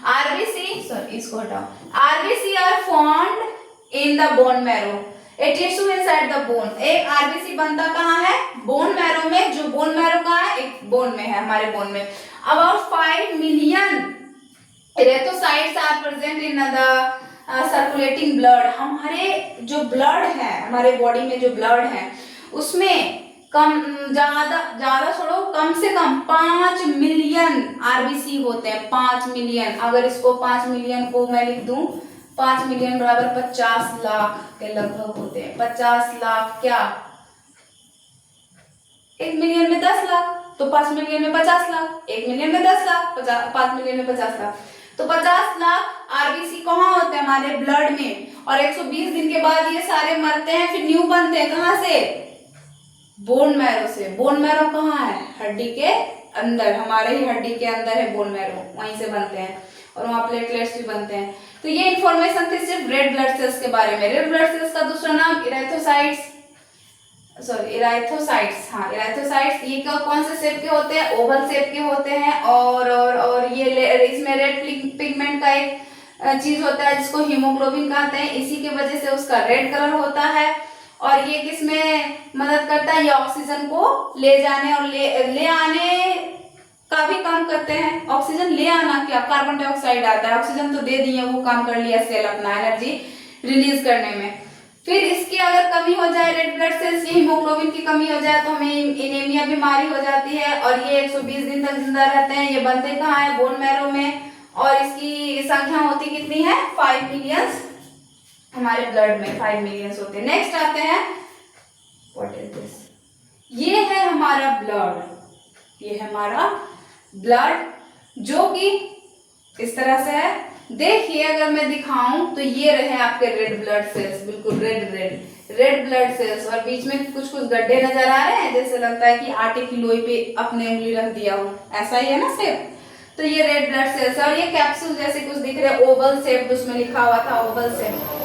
आरबीसी, सॉरी इसको हटाओ, RBC are formed in the bone marrow, a tissue inside the bone. एक आरबीसी बनता कहाँ है? बोन मैरो में। जो बोन मैरो कहाँ है? एक बोन में है, हमारे बोन में। About 5 million erythrocytes are present in the circulating blood. हमारे जो ब्लड है, हमारे बॉडी में जो ब्लड है, उसमें ज्यादा छोड़ो, कम से कम 5 मिलियन आरबीसी होते हैं। 5 मिलियन, अगर इसको 5 मिलियन को मैं लिख दूं, 5 मिलियन बराबर 50 लाख के लगभग होते हैं। 50 लाख क्या? 1 मिलियन में 10 लाख, तो 5 मिलियन में 50 लाख, 1 मिलियन में 10 लाख, 5 मिलियन में 50 लाख, तो 50 लाख आरबीसी कहाँ होते हैं? हमारे ब्लड में। और 120 दिन के बाद ये सारे मरते हैं, फिर न्यू बनते हैं। कहाँ से? बोन मैरो से। बोन मैरो कहाँ है? हड्डी के अंदर, हमारे ही हड्डी के अंदर है बोन मैरो, वहीं से बनते हैं। और वहाँ प्लेटलेट्स भी बनते हैं। तो ये इन्फॉर्मेशन थी सिर्फ रेड ब्लड सेल्स के बारे में। रेड ब्लड सेल्स का दूसरा नाम इराइथोसाइट्स, हाँ इराइथोसाइट्स। ये कौन से शेप के होते हैं? ओवल शेप के होते हैं। और ये इसमें रेड पिगमेंट का एक चीज होता है जिसको हीमोग्लोबिन कहते हैं, इसी की वजह से उसका रेड कलर होता है। और ये किसमें मदद करता है? ये ऑक्सीजन को ले जाने और ले आने का भी काम करते हैं। ऑक्सीजन ले आना क्या? कार्बन डाइऑक्साइड आता है, ऑक्सीजन तो दे दिए, वो काम कर लिया सेल अपना एनर्जी रिलीज करने में। फिर इसकी अगर कमी हो जाए, रेड ब्लड सेल्स की हीमोग्लोबिन की कमी हो जाए, तो हमें एनीमिया बीमारी हो जाती है। और ये 120 दिन तक जिंदा रहते हैं। ये बनते कहाँ है? बोन मैरो में। और इसकी संख्या होती कितनी है? 5 मिलियंस। हमारे ब्लड में 5 मिलियंस होते हैं। नेक्स्ट आते हैं, व्हाट इज दिस? ये है हमारा ब्लड, ये है हमारा ब्लड, जो कि इस तरह से है। देखिए अगर मैं दिखाऊं तो ये रहे आपके रेड ब्लड सेल्स, बिल्कुल रेड ब्लड सेल्स। और बीच में कुछ कुछ गड्ढे नजर आ रहे हैं, जैसे लगता है कि आटे की लोई पे अपने उंगली रख दिया हो, ऐसा ही है ना सेप। तो ये रेड ब्लड सेल्स है। और ये कैप्सूल जैसे कुछ दिख रहे हैं, ओवल शेप, उसमें लिखा हुआ था ओवल शेप।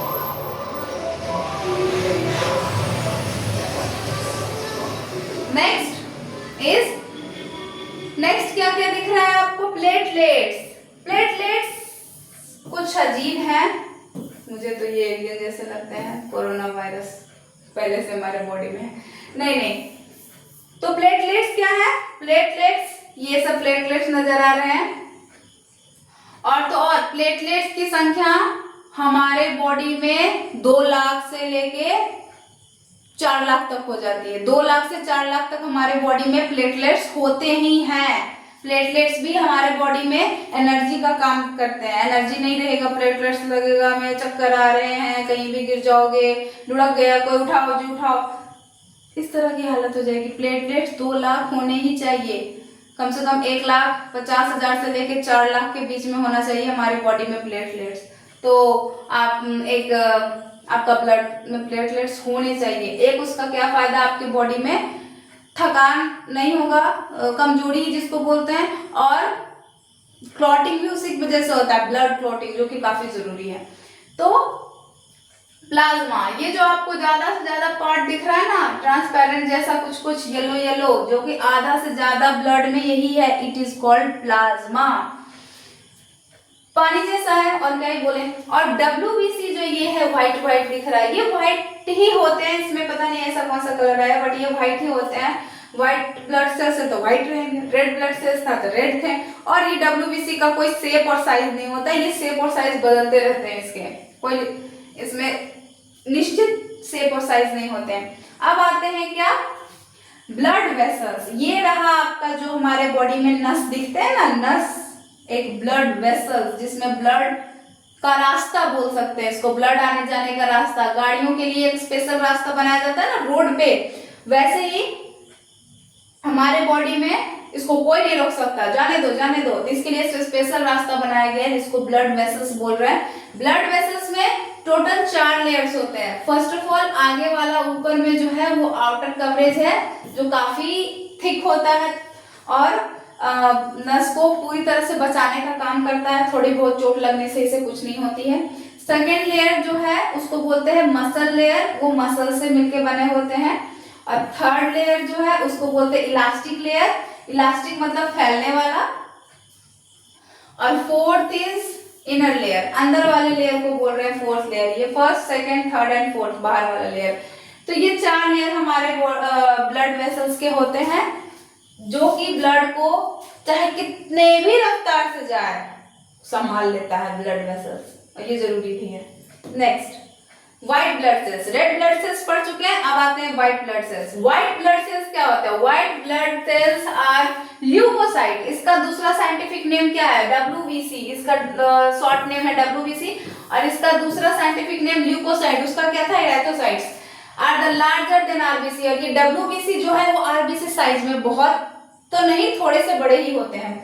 नेक्स्ट क्या क्या दिख रहा है आपको? प्लेटलेट्स। प्लेटलेट्स कुछ अजीब हैं, मुझे तो ये एलियन जैसे लगते हैं, कोरोना वायरस पहले से हमारे बॉडी में है। नहीं, तो प्लेटलेट्स क्या है? प्लेटलेट्स, ये सब प्लेटलेट्स नजर आ रहे हैं। और प्लेटलेट्स की संख्या हमारे बॉडी में 2 लाख से लेके 4 लाख तक हो जाती है। 2 लाख से 4 लाख तक हमारे बॉडी में प्लेटलेट्स होते ही हैं। प्लेटलेट्स भी हमारे बॉडी में एनर्जी का काम करते हैं। एनर्जी नहीं रहेगा, प्लेटलेट्स लगेगा हमें, चक्कर आ रहे हैं, कहीं भी गिर जाओगे, लुढ़क गया कोई, उठाओ जी उठाओ, इस तरह की हालत हो जाएगी। प्लेटलेट्स 2 लाख होने ही चाहिए, कम से कम 1,50,000 से लेके 4 लाख के बीच में होना चाहिए हमारी बॉडी में प्लेटलेट्स। तो आप आपका ब्लड में प्लेटलेट्स होने चाहिए। एक उसका क्या फायदा, आपकी बॉडी में थकान नहीं होगा, कमजोरी जिसको बोलते हैं, और क्लॉटिंग भी उसी वजह से होता है, ब्लड क्लॉटिंग, जो कि काफी जरूरी है। तो प्लाज्मा, ये जो आपको ज्यादा से ज्यादा पार्ट दिख रहा है ना, ट्रांसपेरेंट जैसा कुछ येलो, जो कि आधा से ज्यादा ब्लड में यही है, इट इज कॉल्ड प्लाज्मा। पानी जैसा है और क्या ही बोले। और WBC जो ये है व्हाइट दिख रहा है, ये व्हाइट ही होते हैं, इसमें पता नहीं ऐसा कौन सा कलर है, बट ये व्हाइट ही होते हैं। व्हाइट ब्लड सेल्स है तो व्हाइट रहेंगे, रेड ब्लड सेल्स था तो रेड थे। और ये WBC का कोई शेप और साइज नहीं होता, ये शेप और साइज बदलते रहते हैं, इसके कोई इसमें निश्चित शेप और साइज नहीं होते हैं। अब आते हैं क्या, ब्लड वेसल्स। ये रहा आपका जो हमारे बॉडी में नस दिखते हैं ना, नस एक ब्लड वेसल, जिसमें ब्लड का रास्ता बोल सकते हैं इसको, ब्लड आने जाने का रास्ता। गाड़ियों के लिए एक स्पेशल रास्ता बनाया जाता है ना रोड पे, वैसे ही हमारे बॉडी में इसको कोई नहीं रोक सकता, जाने दो। इसके लिए स्पेशल रास्ता बनाया गया है, जिसको ब्लड वेसल्स बोल रहे हैं। ब्लड वेसल्स में टोटल 4 लेयर्स होते हैं। फर्स्ट ऑफ ऑल, आगे वाला ऊपर में जो है वो आउटर कवरेज है, जो काफी थिक होता है और नस को पूरी तरह से बचाने का काम करता है, थोड़ी बहुत चोट लगने से इसे कुछ नहीं होती है। सेकेंड लेयर जो है उसको बोलते हैं मसल लेयर, वो मसल से मिलके बने होते हैं। और थर्ड लेयर जो है उसको बोलते हैं इलास्टिक लेयर, इलास्टिक मतलब फैलने वाला। और फोर्थ इज इनर लेयर, अंदर वाले लेयर को बोल रहे हैं फोर्थ लेयर। ये first, second, third and fourth, बाहर वाला लेयर। तो ये 4 लेयर हमारे ब्लड वेसल्स के होते हैं, जो कि ब्लड को चाहे कितने भी रफ्तार से जाए संभाल लेता है ब्लड वेसल्स, और ये जरूरी भी है। Next, white blood cells. Red blood cells पढ़ चुके हैं, अब आते हैं white blood cells. White blood cells क्या होता है? White blood cells are leucocyte. इसका दूसरा साइंटिफिक नेम क्या है? WBC। इसका शॉर्ट नेम है WBC, और इसका दूसरा साइंटिफिक नेम ल्यूकोसाइट। उसका क्या था? Erythrocytes are the larger than RBC। और ये WBC जो है वो RBC साइज में बहुत तो नहीं, थोड़े से बड़े ही होते हैं,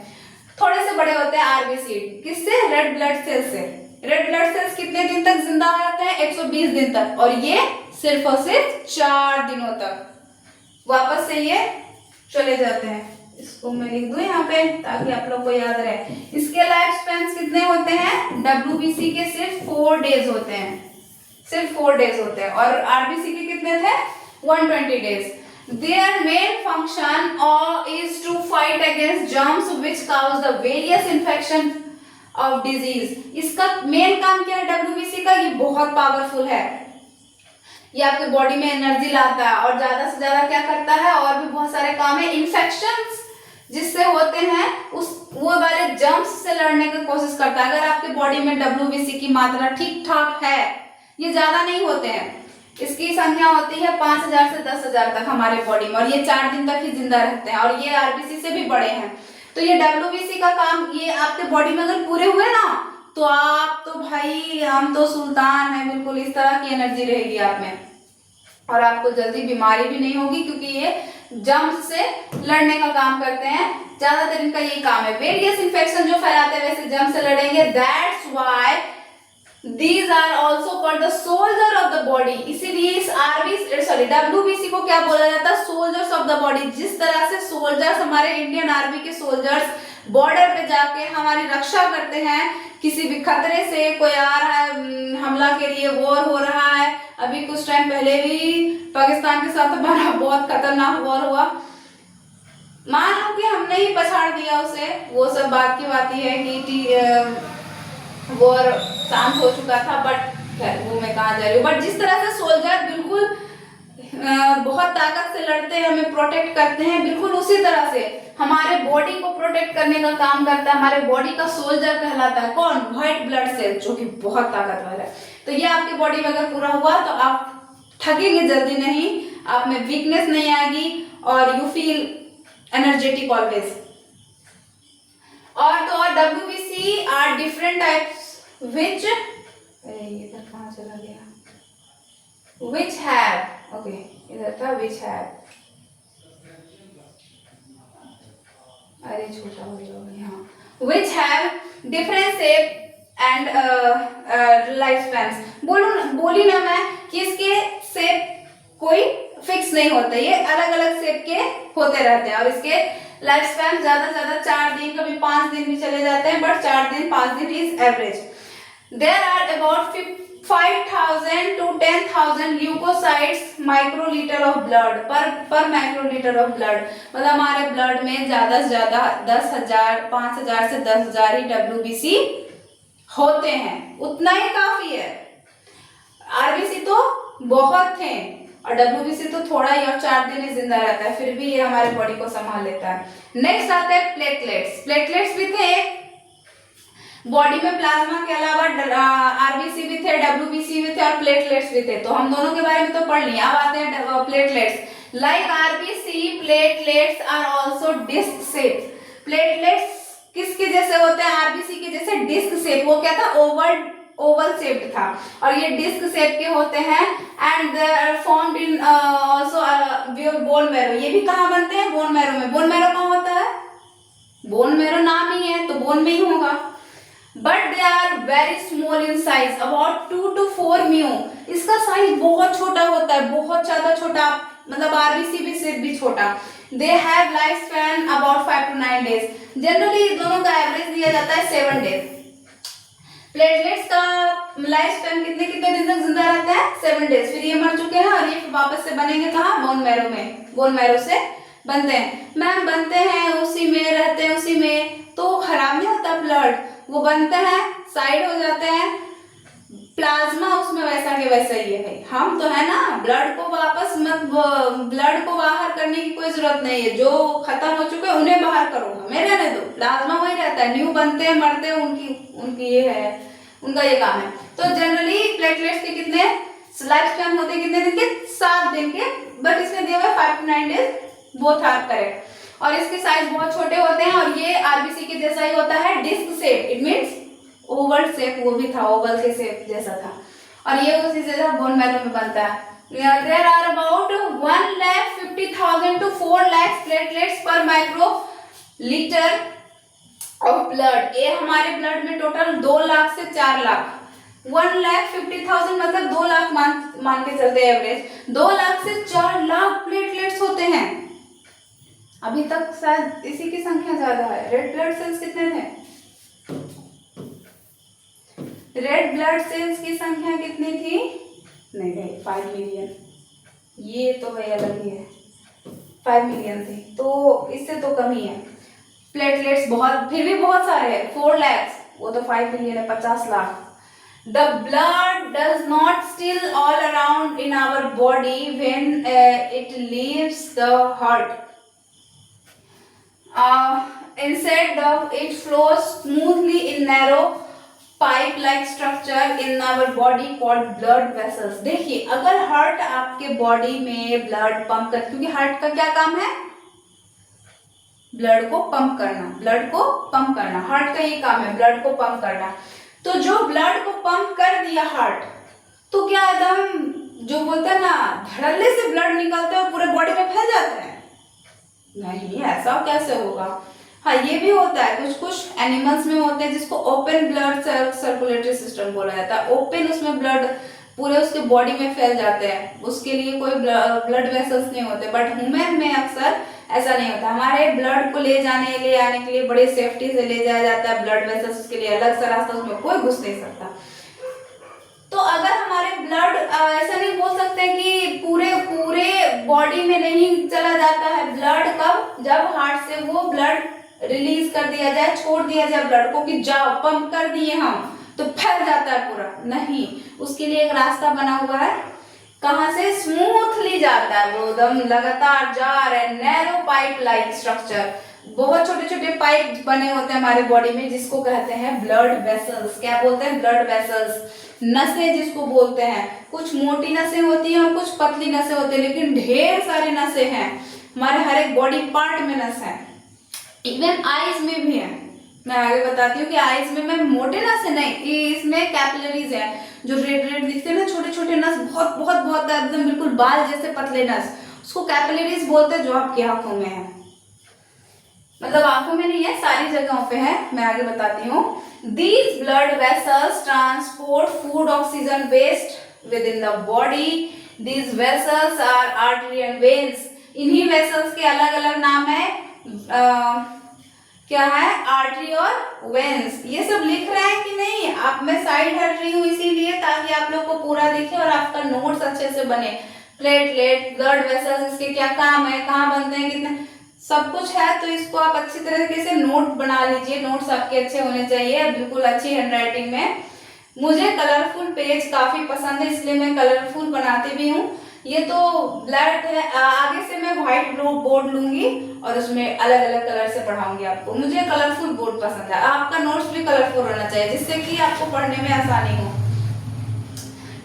थोड़े से बड़े होते हैं RBC। किससे? रेड ब्लड सेल से। रेड ब्लड सेल्स कितने दिन तक जिंदा रहते हैं? 120 दिन तक, और ये सिर्फ और सिर्फ 4 दिनों तक वापस से ये चले जाते हैं। इसको मैं लिख दूं यहाँ पे ताकि आप लोग को याद रहे। इसके लाइफ स्पैन कितने होते हैं? WBC के सिर्फ 4 डेज होते हैं, सिर्फ 4 डेज होते हैं। और RBC के कितने थे? 120 days. Their main function is to fight against germs which cause the various infection of disease. इसका मेन काम क्या है WBC का? ये बहुत पावरफुल है, ये आपके बॉडी में एनर्जी लाता है, और ज्यादा से ज्यादा क्या करता है, और भी बहुत सारे काम है। इन्फेक्शंस जिससे होते हैं वो वाले जर्म्स से लड़ने की कोशिश करता है। अगर आपके बॉडी में WBC की मात्रा ठीक ठाक है, ये ज्यादा नहीं होते हैं, इसकी संख्या होती है 5,000 से 10,000 तक हमारे बॉडी में, और ये 4 दिन तक ही जिंदा रहते हैं, और ये RBC से भी बड़े हैं। तो ये WBC का काम, ये आपके बॉडी में अगर पूरे हुए ना, तो आप तो भाई हम तो सुल्तान हैं, बिल्कुल इस तरह की एनर्जी रहेगी आप में, और आपको जल्दी बीमारी भी नहीं होगी, क्योंकि ये जर्म्स से लड़ने का काम करते हैं। ज्यादातर इनका यही काम है। वेरियस इन्फेक्शन जो फैलाते हैं वैसे जर्म्स से लड़ेंगे। That's why These are also called the soldier of the body। इसीलिए इस WBC को क्या बोला जाता है? Soldiers of the body. जिस तरह से सोल्जर्स, हमारे इंडियन आर्मी के सोल्जर्स बॉर्डर पे जाके हमारी रक्षा करते हैं, किसी भी खतरे से, कोई आ रहा है हमला के लिए, वॉर हो रहा है, अभी कुछ टाइम पहले भी पाकिस्तान के साथ हमारा बहुत खतरनाक वॉर हुआ। मान लो कि हमने ही पछाड़ दिया उसे, वो सब बात की बात ही है कि वॉर शांत हो चुका था, बट खैर वो मैं कहाँ जा रही हूँ। बट जिस तरह से सोल्जर बिल्कुल बहुत ताकत से लड़ते हैं, हमें प्रोटेक्ट करते हैं, बिल्कुल उसी तरह से हमारे बॉडी को प्रोटेक्ट करने का काम करता है। हमारे बॉडी का सोल्जर कहलाता है कौन? व्हाइट ब्लड सेल, जो कि बहुत ताकतवर है। तो ये आपकी बॉडी में अगर पूरा हुआ तो आप थकेंगे जल्दी नहीं, आप में वीकनेस नहीं आएगी और यू फील एनर्जेटिक ऑलवेज। और तो और WBC are different types which, इधर कहाँ चला गया, which have, okay, इधर था which have, अरे छोटा हो गया यहाँ, which have different shape and life spans। बोली ना मैं कि इसके शेप कोई फिक्स नहीं होता, ये अलग अलग शेप के होते रहते हैं। और इसके लाइफ स्पैन ज्यादा से ज्यादा 4 दिन, कभी 5 दिन भी चले जाते हैं, बट 4 दिन 5 दिन is average. There are about 5,000 to 10,000 leucocytes microlitre of blood per microlitre of blood. मतलब हमारे ब्लड में ज्यादा से ज्यादा 10,000, 5,000 से 10,000 ही WBC होते हैं, उतना ही काफी है। RBC तो बहुत थे और WBC तो थोड़ा ही, और 4 दिन ही जिंदा रहता है, फिर भी ये हमारे बॉडी को संभाल लेता है। नेक्स्ट आता है प्लेटलेट्स। प्लेटलेट्स भी थे बॉडी में, प्लाज्मा के अलावा RBC भी थे, WBC भी थे और प्लेटलेट्स भी थे। तो हम दोनों के बारे में तो पढ़ लिए। अब आते हैं platelets. Like RBC, platelets are also disc shape. Platelets किसके जैसे होते हैं? RBC के जैसे डिस्क शेप। वो क्या था? ओवल शेप्ड था और ये डिस्क शेप के होते हैं। And they are formed in also bone marrow. ये भी कहाँ बनते हैं? बोन मैरो में। बोन मैरो कहाँ होता है? बोन मैरो नाम ही है तो बोन में ही होगा। But they are very small in size, about 2 to 4 mu. इसका साइज बहुत छोटा होता है, बहुत ज्यादा छोटा, मतलब RBC से भी छोटा। They have life span about 5 to 9 days। Generally दोनों का एवरेज दिया जाता है 7 days। प्लेटलेट्स का लाइफ स्पैन कितने दिन तक जिंदा रहता है? 7 days। फिर ये मर चुके हैं और ये वापस से बनेंगे कहाँ? बोन मैरो में। बोन मैरो से बनते हैं। मैम बनते हैं उसी में, रहते हैं उसी में, तो खराब नहीं होता ब्लड? वो बनते हैं, साइड हो जाते हैं, प्लाज्मा उसमें वैसा के वैसा ही है भाई। हम तो है ना, ब्लड को वापस मत, ब्लड को बाहर करने की कोई जरूरत नहीं है। जो खत्म हो चुके हैं उन्हें बाहर करो, हमें रहने दो। प्लाज्मा वही रहता है, न्यू बनते हैं, मरते हैं, उनकी ये है, उनका ये काम है। तो जनरली प्लेटलेट्स के कितने लाइफ स्पैन होते हैं? कितने दिन के? 7 दिन के। बट इसमें दिया हुआ 5 to 9 days, both are correct. और इसके साइज बहुत छोटे होते हैं और ये RBC के जैसा ही होता है, disc shape. It means oval shape, वो भी था ओवल के शेप जैसा था। और ये उसी जैसा बोन मैरो में बनता है। There are about 1,50,000 to 4 lakhs platelets per micro litre of blood. ये हमारे ब्लड में टोटल 2 लाख से 4 लाख। 1,50,000 मतलब 2 लाख मान के चलते हैं एवरेज। 2 लाख से 4 लाख प्लेटलेट्स होते हैं। अभी तक शायद इसी की संख्या ज्यादा है। रेड ब्लड सेल्स कितने थे? रेड ब्लड सेल्स की संख्या कितनी थी? नहीं भाई 5 मिलियन। ये तो भाई अलग ही है, 5 मिलियन थी, तो इससे तो कम ही है। प्लेटलेट्स बहुत, फिर भी बहुत सारे हैं। 4 lakhs, वो तो 5 मिलियन है, 50 lakh. The blood does not still all around in our body when it leaves the heart. Instead of it flows smoothly in narrow pipe-like structure in our body called blood vessels। देखिए, अगर heart आपके body में blood pump कर, क्योंकि heart का क्या काम है? ब्लड को पंप करना, ब्लड को पंप करना, हार्ट का ये काम है, ब्लड को पंप करना। तो जो ब्लड को पंप कर दिया हार्ट, तो क्या एकदम जो बोलते हैं ना धड़ल्ले से ब्लड निकलते हैं और पूरे बॉडी में फैल जाता है? नहीं, ऐसा कैसे होगा? हाँ, ये भी होता है, कुछ कुछ एनिमल्स में होते हैं जिसको ओपन ब्लड सर्कुलेटरी सिस्टम बोला जाता है। ओपन उसमें ब्लड पूरे उसके बॉडी में फैल जाते हैं, उसके लिए कोई ब्लड वेसल्स नहीं होते। बट ह्यूमन में अक्सर ऐसा नहीं होता। हमारे ब्लड को ले आने के लिए बड़ी सेफ्टी से ले जाया जाता है ब्लड वेसल्स, उसके लिए अलग सा रास्ता, उसमें कोई घुस नहीं सकता। तो अगर हमारे ब्लड ऐसा नहीं बोल सकते कि पूरे पूरे बॉडी में नहीं चला जाता है ब्लड, कब? जब हार्ट से वो ब्लड रिलीज कर दिया जाए, छोड़ दिया जाए ब्लड को कि जाओ पंप कर दिए हम, तो फैल जाता है पूरा। नहीं, उसके लिए एक रास्ता बना हुआ है। कहाँ से? स्मूथली जाता है वो, एकदम लगातार जा रहा है। नैरो पाइप लाइक स्ट्रक्चर, बहुत छोटे छोटे पाइप बने होते हैं हमारे बॉडी में, जिसको कहते हैं ब्लड वेसल्स। क्या बोलते हैं? ब्लड वेसल्स, नसें जिसको बोलते हैं। कुछ मोटी नसें होती हैं और कुछ पतली नसें होती हैं, लेकिन ढेर सारे नसें हैं हमारे हर एक बॉडी पार्ट में। नस है, इवन आईज में भी है। मैं आगे बताती हूँ कि आईज में मैं मोटे नसें नहीं, इसमें कैपिलरीज है जो रेड रेड दिखते हैं ना, छोटे छोटे नस, बहुत बहुत बहुत एकदम बिल्कुल बाल जैसे पतले नस, उसको कैपिलरीज बोलते हैं, जो आपकी आंखों में है। मतलब आंखों में नहीं है, सारी जगहों पे है। मैं आगे बताती हूँ। These blood vessels transport food, oxygen, waste within the body. These vessels are artery and veins. इन्हीं वेसल्स के अलग अलग नाम है। क्या है? आर्टरी और वेन्स। ये सब लिख रहे हैं कि नहीं? आप, मैं साइड हट रही हूँ इसीलिए ताकि आप लोग को पूरा दिखे और आपका नोट्स अच्छे से बने। प्लेटलेट, ब्लड वेसल्स, इसके क्या काम है, कहाँ बनते हैं, कितने, सब कुछ है। तो इसको आप अच्छी तरीके से नोट बना लीजिए। नोट्स आपके अच्छे होने चाहिए, बिल्कुल अच्छी हैंडराइटिंग में। मुझे कलरफुल पेज काफी पसंद है, इसलिए मैं कलरफुल बनाती भी हूँ। ये तो ब्लड है, आगे से मैं व्हाइट बोर्ड लूंगी और उसमें अलग अलग कलर से पढ़ाऊंगी आपको। मुझे कलरफुल बोर्ड पसंद है। आपका नोट्स भी कलरफुल होना चाहिए, जिससे कि आपको पढ़ने में आसानी हो।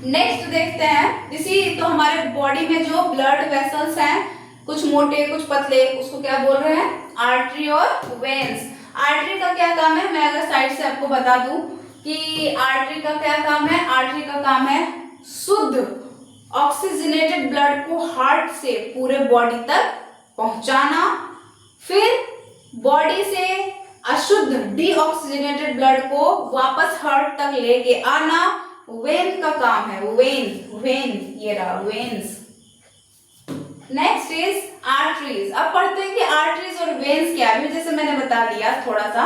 नेक्स्ट देखते हैं, इसी तो हमारे बॉडी में जो ब्लड वेसल्स हैं, कुछ मोटे कुछ पतले, उसको क्या बोल रहे हैं? आर्टरी और वेन्स। आर्टरी का क्या काम है? मैं अगर साइड से आपको बता दूं कि आर्टरी का क्या काम है। आर्टरी का काम है शुद्ध ऑक्सीजनेटेड ब्लड को हार्ट से पूरे बॉडी तक पहुंचाना, फिर बॉडी से अशुद्ध डीऑक्सीजनेटेड ब्लड को वापस हार्ट तक लेके आना वेन का काम है। वेन, ये रहा वेन्स। Next is arteries. अब पढ़ते हैं कि आर्टरीज और वेन्स क्या है। जैसे मैंने बता दिया थोड़ा सा,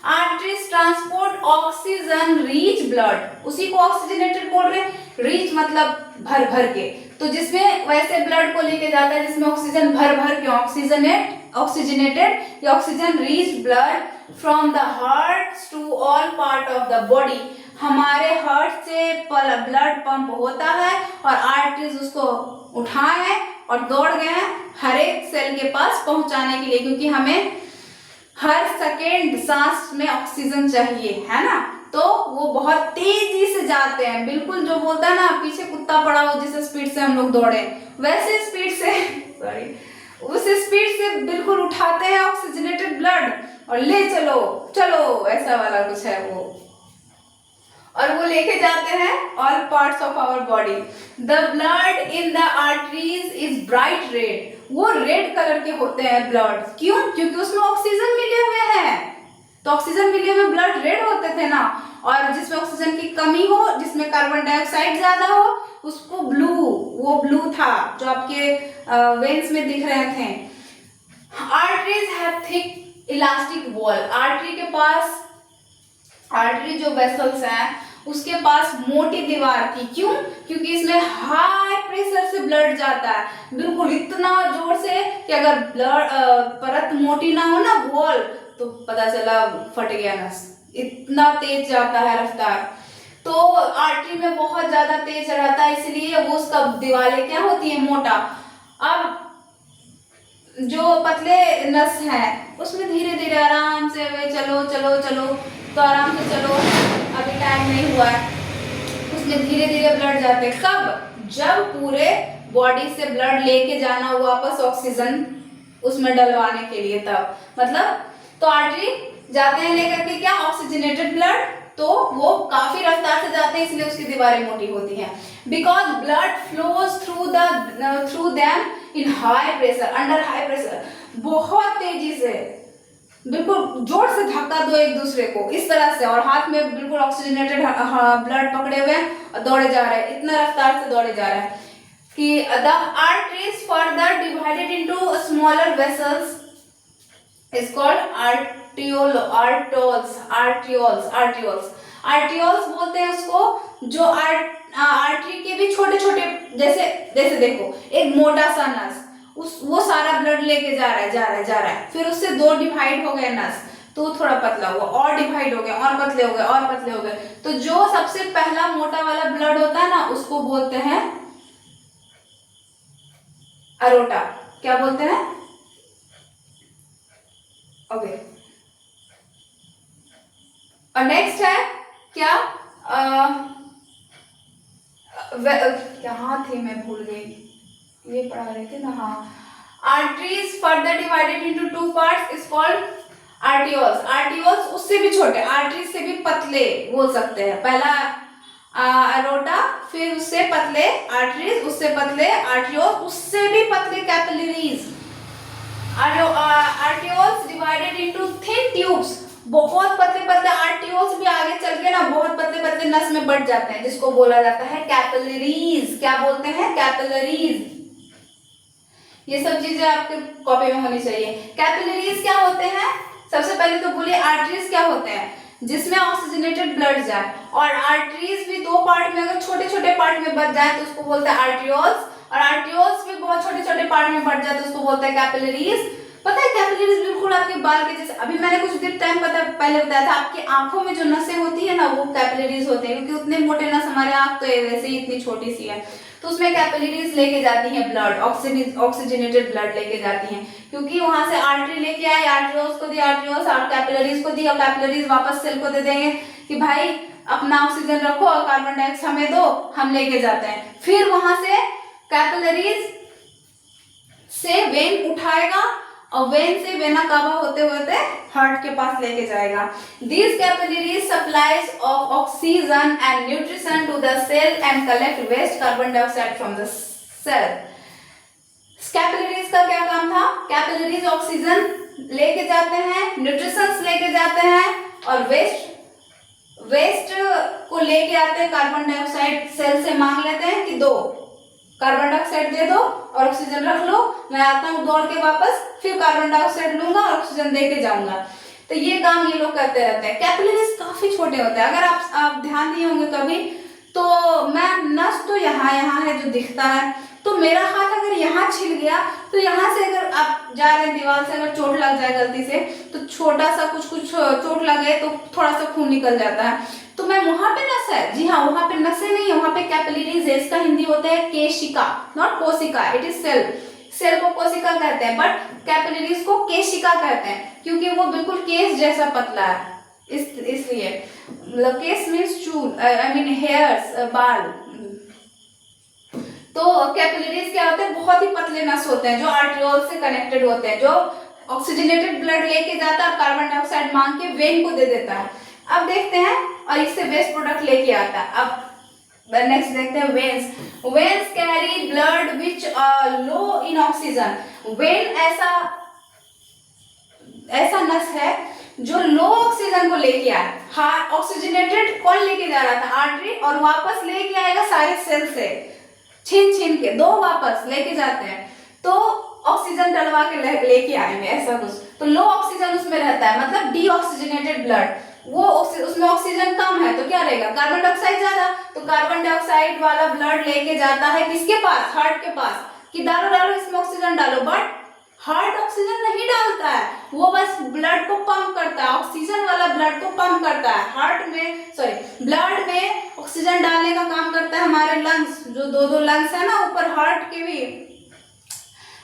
arteries transport oxygen rich blood, उसी को ऑक्सीजनेटेड बोल रहे हैं। रिच मतलब भर भर के, तो जिसमें वैसे ब्लड को लेके जाता है जिसमें ऑक्सीजन भर भर के, ऑक्सीजनेटेड या oxygen rich blood from the heart to all part of the body. हमारे हार्ट से ब्लड पंप होता है और आर्टरीज उसको उठाए हैं और दौड़ गए हैं हर एक सेल के पास पहुंचाने के लिए, क्योंकि हमें हर सेकेंड सांस में ऑक्सीजन चाहिए, है ना। तो वो बहुत तेजी से जाते हैं, बिल्कुल जो बोलता है ना पीछे कुत्ता पड़ा हो जिस स्पीड से हम लोग दौड़े, वैसे स्पीड से उस स्पीड से बिल्कुल उठाते हैं ऑक्सीजनेटेड ब्लड और ले चलो चलो, ऐसा वाला कुछ है वो, और वो लेके जाते हैं all parts of our body. The blood in the arteries is bright red, वो रेड कलर के होते हैं ब्लड। क्यों? क्योंकि उसमें ऑक्सीजन मिले हुए हैं, तो ऑक्सीजन मिले हुए ब्लड रेड होते थे ना, और जिसमें ऑक्सीजन की कमी हो, जिसमें कार्बन डाइऑक्साइड ज्यादा हो, उसको ब्लू, वो ब्लू था जो आपके वेन्स में दिख रहे थे। Arteries have thick elastic wall, artery के पास, आर्टरी जो वेसल्स हैं उसके पास मोटी दीवार थी। क्यों? क्योंकि इसमें हाई प्रेशर से ब्लड जाता है, बिल्कुल इतना जोर से कि अगर ब्लड परत मोटी ना हो ना, वॉल, तो पता चला फट गया नस, इतना तेज जाता है रफ्तार। तो आर्टरी में बहुत ज्यादा तेज रहता है, इसलिए वो उसका दीवारें क्या होती है? मोटा। अब जो पतले नस है उसमें धीरे धीरे आराम से वे चलो चलो चलो, तो आराम से चलो, अभी टाइम नहीं हुआ है, उसमें धीरे धीरे ब्लड जाते। कब? जब पूरे बॉडी से ब्लड लेके जाना हो वापस ऑक्सीजन उसमें डलवाने के लिए, तब मतलब तो आर्टरी जाते हैं लेकर के क्या? ऑक्सीजनेटेड ब्लड, तो वो काफी रफ्तार से जाते हैं, इसलिए उसकी दीवारें मोटी होती हैं। Because blood flows through them in high pressure, under high pressure, बहुत तेजी से, बिल्कुल जोर से धक्का दो एक दूसरे को इस तरह से, और हाथ में बिल्कुल ऑक्सीजनेटेड ब्लड पकड़े हुए हैं और दौड़े जा रहे हैं, इतना रफ्तार से दौड़े जा रहे हैं कि the arteries further divided into smaller vessels is called arterioles बोलते हैं उसको। जो आर्टरी के भी छोटे छोटे, जैसे जैसे देखो एक मोटा सा नस, वो सारा ब्लड लेके जा रहा है, फिर उससे 2 डिवाइड हो गए नस, तो थोड़ा पतला हुआ, और डिवाइड हो गए, और पतले हो गए, और पतले हो गए। तो जो सबसे पहला मोटा वाला ब्लड होता है ना, उसको बोलते हैं अरोटा। क्या बोलते हैं? ओके। और नेक्स्ट है क्या, कहाँ थे, मैं भूल गई, ये पढ़ा रहे थे ना, हाँ। Arteries further divided into 2 parts is called arterioles. Arterioles उससे भी छोटे, आर्टरीज से भी पतले बोल सकते हैं। पहला अरोटा, फिर उससे पतले आर्टरीज, उससे पतले आर्टियोल्स, उससे भी पतले capillaries. Arterioles divided into thin tubes, बहुत पतले पतले आर्टियोल्स भी आगे चल के ना बहुत पतले पतले नस में बढ़ जाते हैं, जिसको बोला जाता है कैपिलरीज। क्या बोलते हैं? कैपिलरीज। ये सब चीजें आपके कॉपी में होनी चाहिए। कैपिलरीज क्या होते हैं? सबसे पहले तो बोलिए आर्टरीज क्या होते हैं? जिसमें ऑक्सीजनेटेड ब्लड जाए, और आर्टरीज भी 2 पार्ट में, अगर छोटे छोटे पार्ट में बढ़ जाए तो उसको बोलते हैं आर्टियोल्स, और आर्टियोल्स भी बहुत छोटे छोटे पार्ट में बढ़ जाए तो उसको बोलते हैं कैपिलरीज। पता है कैपिलरीज बिल्कुल आपके बाल के जैसे, अभी मैंने कुछ देर टाइम पहले बताया था, आपकी आंखों में जो नसें होती है ना, वो कैपिलरीज होते हैं, क्योंकि उतने मोटे नस, हमारे आंख तो वैसे ही इतनी छोटी सी है, तो उसमें कैपिलरीज लेके जाती हैं ब्लड, ऑक्सीजनेटेड ब्लड लेके जाती हैं, क्योंकि वहां से आर्टरी लेके आए, आर्टरियोल्स को दी, आर्टरियोल्स और कैपिलरीज को दी, और कैपिलरीज वापस सेल को दे देंगे कि भाई अपना ऑक्सीजन रखो और कार्बन डाइऑक्साइड हमें दो, हम लेके जाते हैं। फिर वहां से कैपिलरीज से वेन उठाएगा, और वेन से वेना कावा होते होते हार्ट के पास लेके जाएगा। These capillaries supplies of oxygen and nutrition to the cell and collect waste carbon dioxide from the cell. Capillaries का क्या काम था? कैपिलरीज ऑक्सीजन लेके जाते हैं, न्यूट्रिशंस लेके जाते हैं, और वेस्ट को लेके आते हैं, कार्बन डाइऑक्साइड सेल से मांग लेते हैं कि दो कार्बन डाइऑक्साइड दे दो और ऑक्सीजन रख लो, मैं आता हूँ दौड़ के वापस, फिर कार्बन डाइऑक्साइड लूंगा और ऑक्सीजन दे के जाऊंगा। तो ये काम ये लोग करते रहते हैं। कैपिलरीज काफी छोटे होते हैं, अगर आप ध्यान दिए होंगे कभी, तो मैं नस तो यहाँ है जो दिखता है, तो मेरा हाथ अगर यहाँ छिल गया, तो यहाँ से अगर आप जा रहे हैं दीवार से, अगर चोट लग जाए गलती से, तो छोटा सा कुछ चोट लगे तो थोड़ा सा खून निकल जाता है, तो मैं वहां पे नस है, जी हाँ वहां पे नसें नहीं है, वहां पे कैपिलरीज है। इसका हिंदी होता है केशिका, नॉट कोशिका, इट इज सेल। सेल को कोशिका कहते हैं, बट कैपिलरीज को केशिका कहते हैं, क्योंकि वो बिल्कुल केस जैसा पतला है, इसलिए। मतलब केस मीन्स चूल, आई मीन हेयर्स, बाल। तो कैपिलरीज क्या होते हैं? बहुत ही पतले नस होते हैं जो आर्टरियोल से कनेक्टेड होते हैं, जो ऑक्सीजनेटेड ब्लड लेके जाता है और कार्बन डाइऑक्साइड मांग के वेन को दे देता है। अब देखते हैं, और इससे वेस्ट प्रोडक्ट लेके आता है। अब नेक्स्ट देखते हैं veins. Veins carry blood which low in oxygen. When ऐसा नस है जो लो ऑक्सीजन को लेके आए। हार्ट ऑक्सीजनेटेड कौन लेके जा रहा था? आर्टरी, और वापस लेके आएगा सारे सेल से छीन के, दो वापस लेके जाते हैं, तो ऑक्सीजन डलवा के लेके आएंगे, ऐसा कुछ। तो लो ऑक्सीजन उसमें रहता है, मतलब डीऑक्सीजनेटेड ब्लड, वो उसमें ऑक्सीजन कम है, तो क्या रहेगा? कार्बन डाइऑक्साइड ज्यादा, तो कार्बन डाइऑक्साइड वाला ब्लड लेके जाता है किसके पास? हार्ट के पास, कि डालो इसमें ऑक्सीजन डालो, बट हार्ट ऑक्सीजन नहीं डालता है, वो बस ब्लड को पंप करता है, ऑक्सीजन वाला ब्लड को पंप करता है। हार्ट में ब्लड में ऑक्सीजन डालने का काम करता है हमारे लंग्स, जो दो लंग्स है ना ऊपर, हार्ट के भी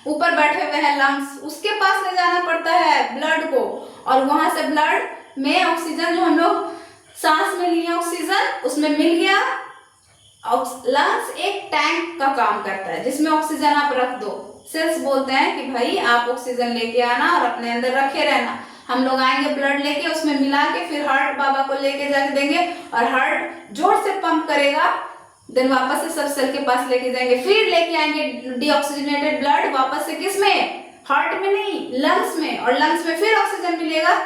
ऊपर बैठे हुए हैं लंग्स, उसके पास ले जाना पड़ता है ब्लड को, और वहां से ब्लड में ऑक्सीजन जो हम लोग सांस में लिए ऑक्सीजन उसमें मिल गया। लंग्स एक टैंक का काम करता है जिसमें ऑक्सीजन आप रख दो। सेल्स बोलते हैं कि भाई आप ऑक्सीजन लेके आना और अपने अंदर रखे रहना, हम लोग आएंगे ब्लड लेके, उसमें मिला के फिर हार्ट बाबा को लेके जाके देंगे, और हार्ट जोर से पंप करेगा, देन वापस से सब सेल के पास लेके जाएंगे, फिर लेके आएंगे डीऑक्सीजनेटेड ब्लड वापस से किसमें? हार्ट में नहीं, लंग्स में, और लंग्स में फिर ऑक्सीजन मिलेगा।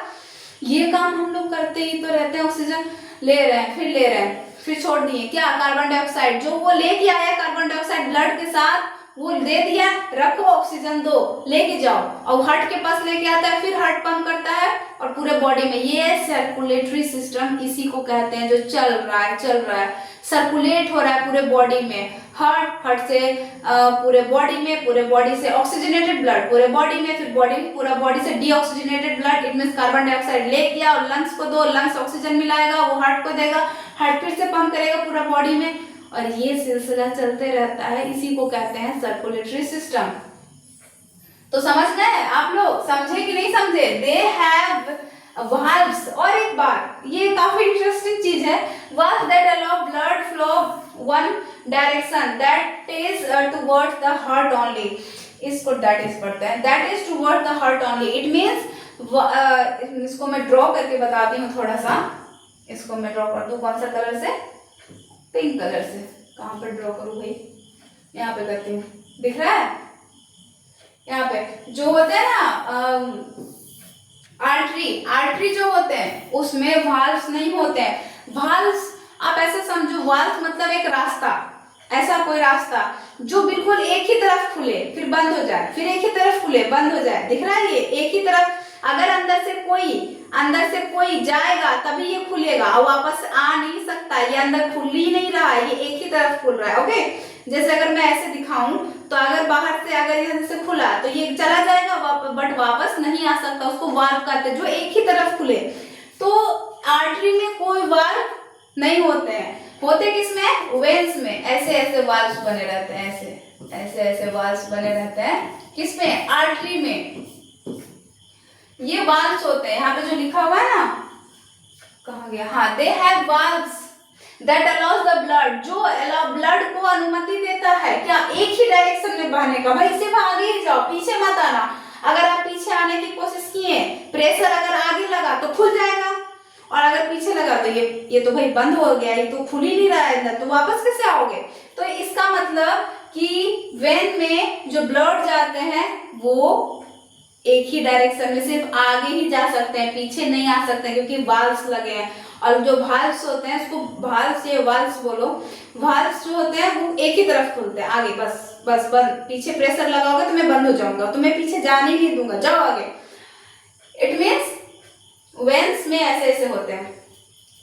ये काम हम लोग करते ही तो रहते हैं, ऑक्सीजन ले रहे हैं, फिर छोड़ दिए, क्या? कार्बन डाइऑक्साइड जो वो लेके आया, कार्बन डाइऑक्साइड ब्लड के साथ वो दे दिया, रखो ऑक्सीजन दो, लेके जाओ, और हार्ट के पास लेके आता है, फिर हार्ट पंप करता है, और पूरे बॉडी में। ये सर्कुलेटरी सिस्टम इसी को कहते हैं जो चल रहा है। सर्कुलेट हो रहा है पूरे बॉडी में, हार्ट से पूरे बॉडी में, पूरे बॉडी से ऑक्सीजनेटेड ब्लड पूरे बॉडी में, फिर पूरा बॉडी से deoxygenated blood, it means carbon dioxide ले गया और लंग्स को दो, लंग्स ऑक्सीजन मिलाएगा, वो हार्ट को देगा, हार्ट फिर से पंप करेगा पूरा बॉडी में, और ये सिलसिला चलते रहता है। इसी को कहते हैं सर्कुलेटरी सिस्टम। तो समझ गए आप लोग, समझे कि नहीं समझे? They have valves। और एक बात, ये काफी इंटरेस्टिंग चीज है, valves that allow blood flow one direction, that is towards the heart only। इसको that is पढ़ते हैं, that is towards the heart only, it means इसको मैं ड्रॉ करके बताती हूँ थोड़ा सा। इसको मैं ड्रॉ कर दूँ कौन सा कलर से? पिंक कलर से। कहाँ पर ड्रॉ करूँ भाई? यहाँ पे करती हूँ, दिख रहा है? यहाँ पे जो होते हैं ना आर्टरी जो होते हैं उसमें वाल्व्स नहीं होते हैं। वाल्व्स आप ऐसे समझो, वाल्व मतलब एक रास्ता, ऐसा कोई रास्ता जो बिल्कुल एक ही तरफ खुले फिर बंद हो जाए, फिर एक ही तरफ खुले बंद हो जाए, दिख रहा है? ये एक ही तरफ, अगर अंदर से कोई जाएगा तभी ये खुलेगा और वापस आ नहीं सकता, ये अंदर खुल ही नहीं रहा है, ये एक ही तरफ खुल रहा है। ओके, जैसे अगर मैं ऐसे दिखाऊं तो अगर बाहर से अगर यहाँ से खुला तो ये चला जाएगा बट वापस नहीं आ सकता, उसको वाल्व कहते हैं जो एक ही तरफ खुले। तो आर्टरी में कोई वाल्व नहीं होते हैं, होते किसमें? वेन्स में। ऐसे ऐसे वाल्व्स बने रहते हैं, ऐसे वाल्व्स बने रहते हैं किसमें? आर्टरी में। ये वाल्व्स होते हैं, यहाँ पे जो लिखा हुआ है ना, कहाँ गया? हाँ, they have valves that allows the blood, जो ब्लड को अनुमति देता है क्या? एक ही डायरेक्शन में बहने का। भाई सिर्फ आगे ही जाओ, पीछे मत आना। अगर आप पीछे आने की कोशिश किए, प्रेशर अगर आगे लगा तो खुल जाएगा, और अगर पीछे लगा तो ये तो भाई बंद हो गया, ये तो खुल ही नहीं रहा है अंदर, तो वापस कैसे आओगे? तो इसका मतलब कि वेन में जो ब्लड जाते हैं वो एक ही डायरेक्शन में सिर्फ आगे ही जा सकते हैं, पीछे नहीं आ सकते, क्योंकि वाल्व्स लगे हैं। और जो वाल्व्स होते हैं, इसको वाल्व्स बोलो, वाल्व्स जो होते हैं वो एक ही तरफ खुलते हैं, आगे बस बंद। पीछे प्रेशर लगाओगे तो मैं बंद हो जाऊंगा, तो मैं पीछे जाने नहीं दूंगा, जाओ आगे। इट मीन्स वेन्स में ऐसे होते हैं,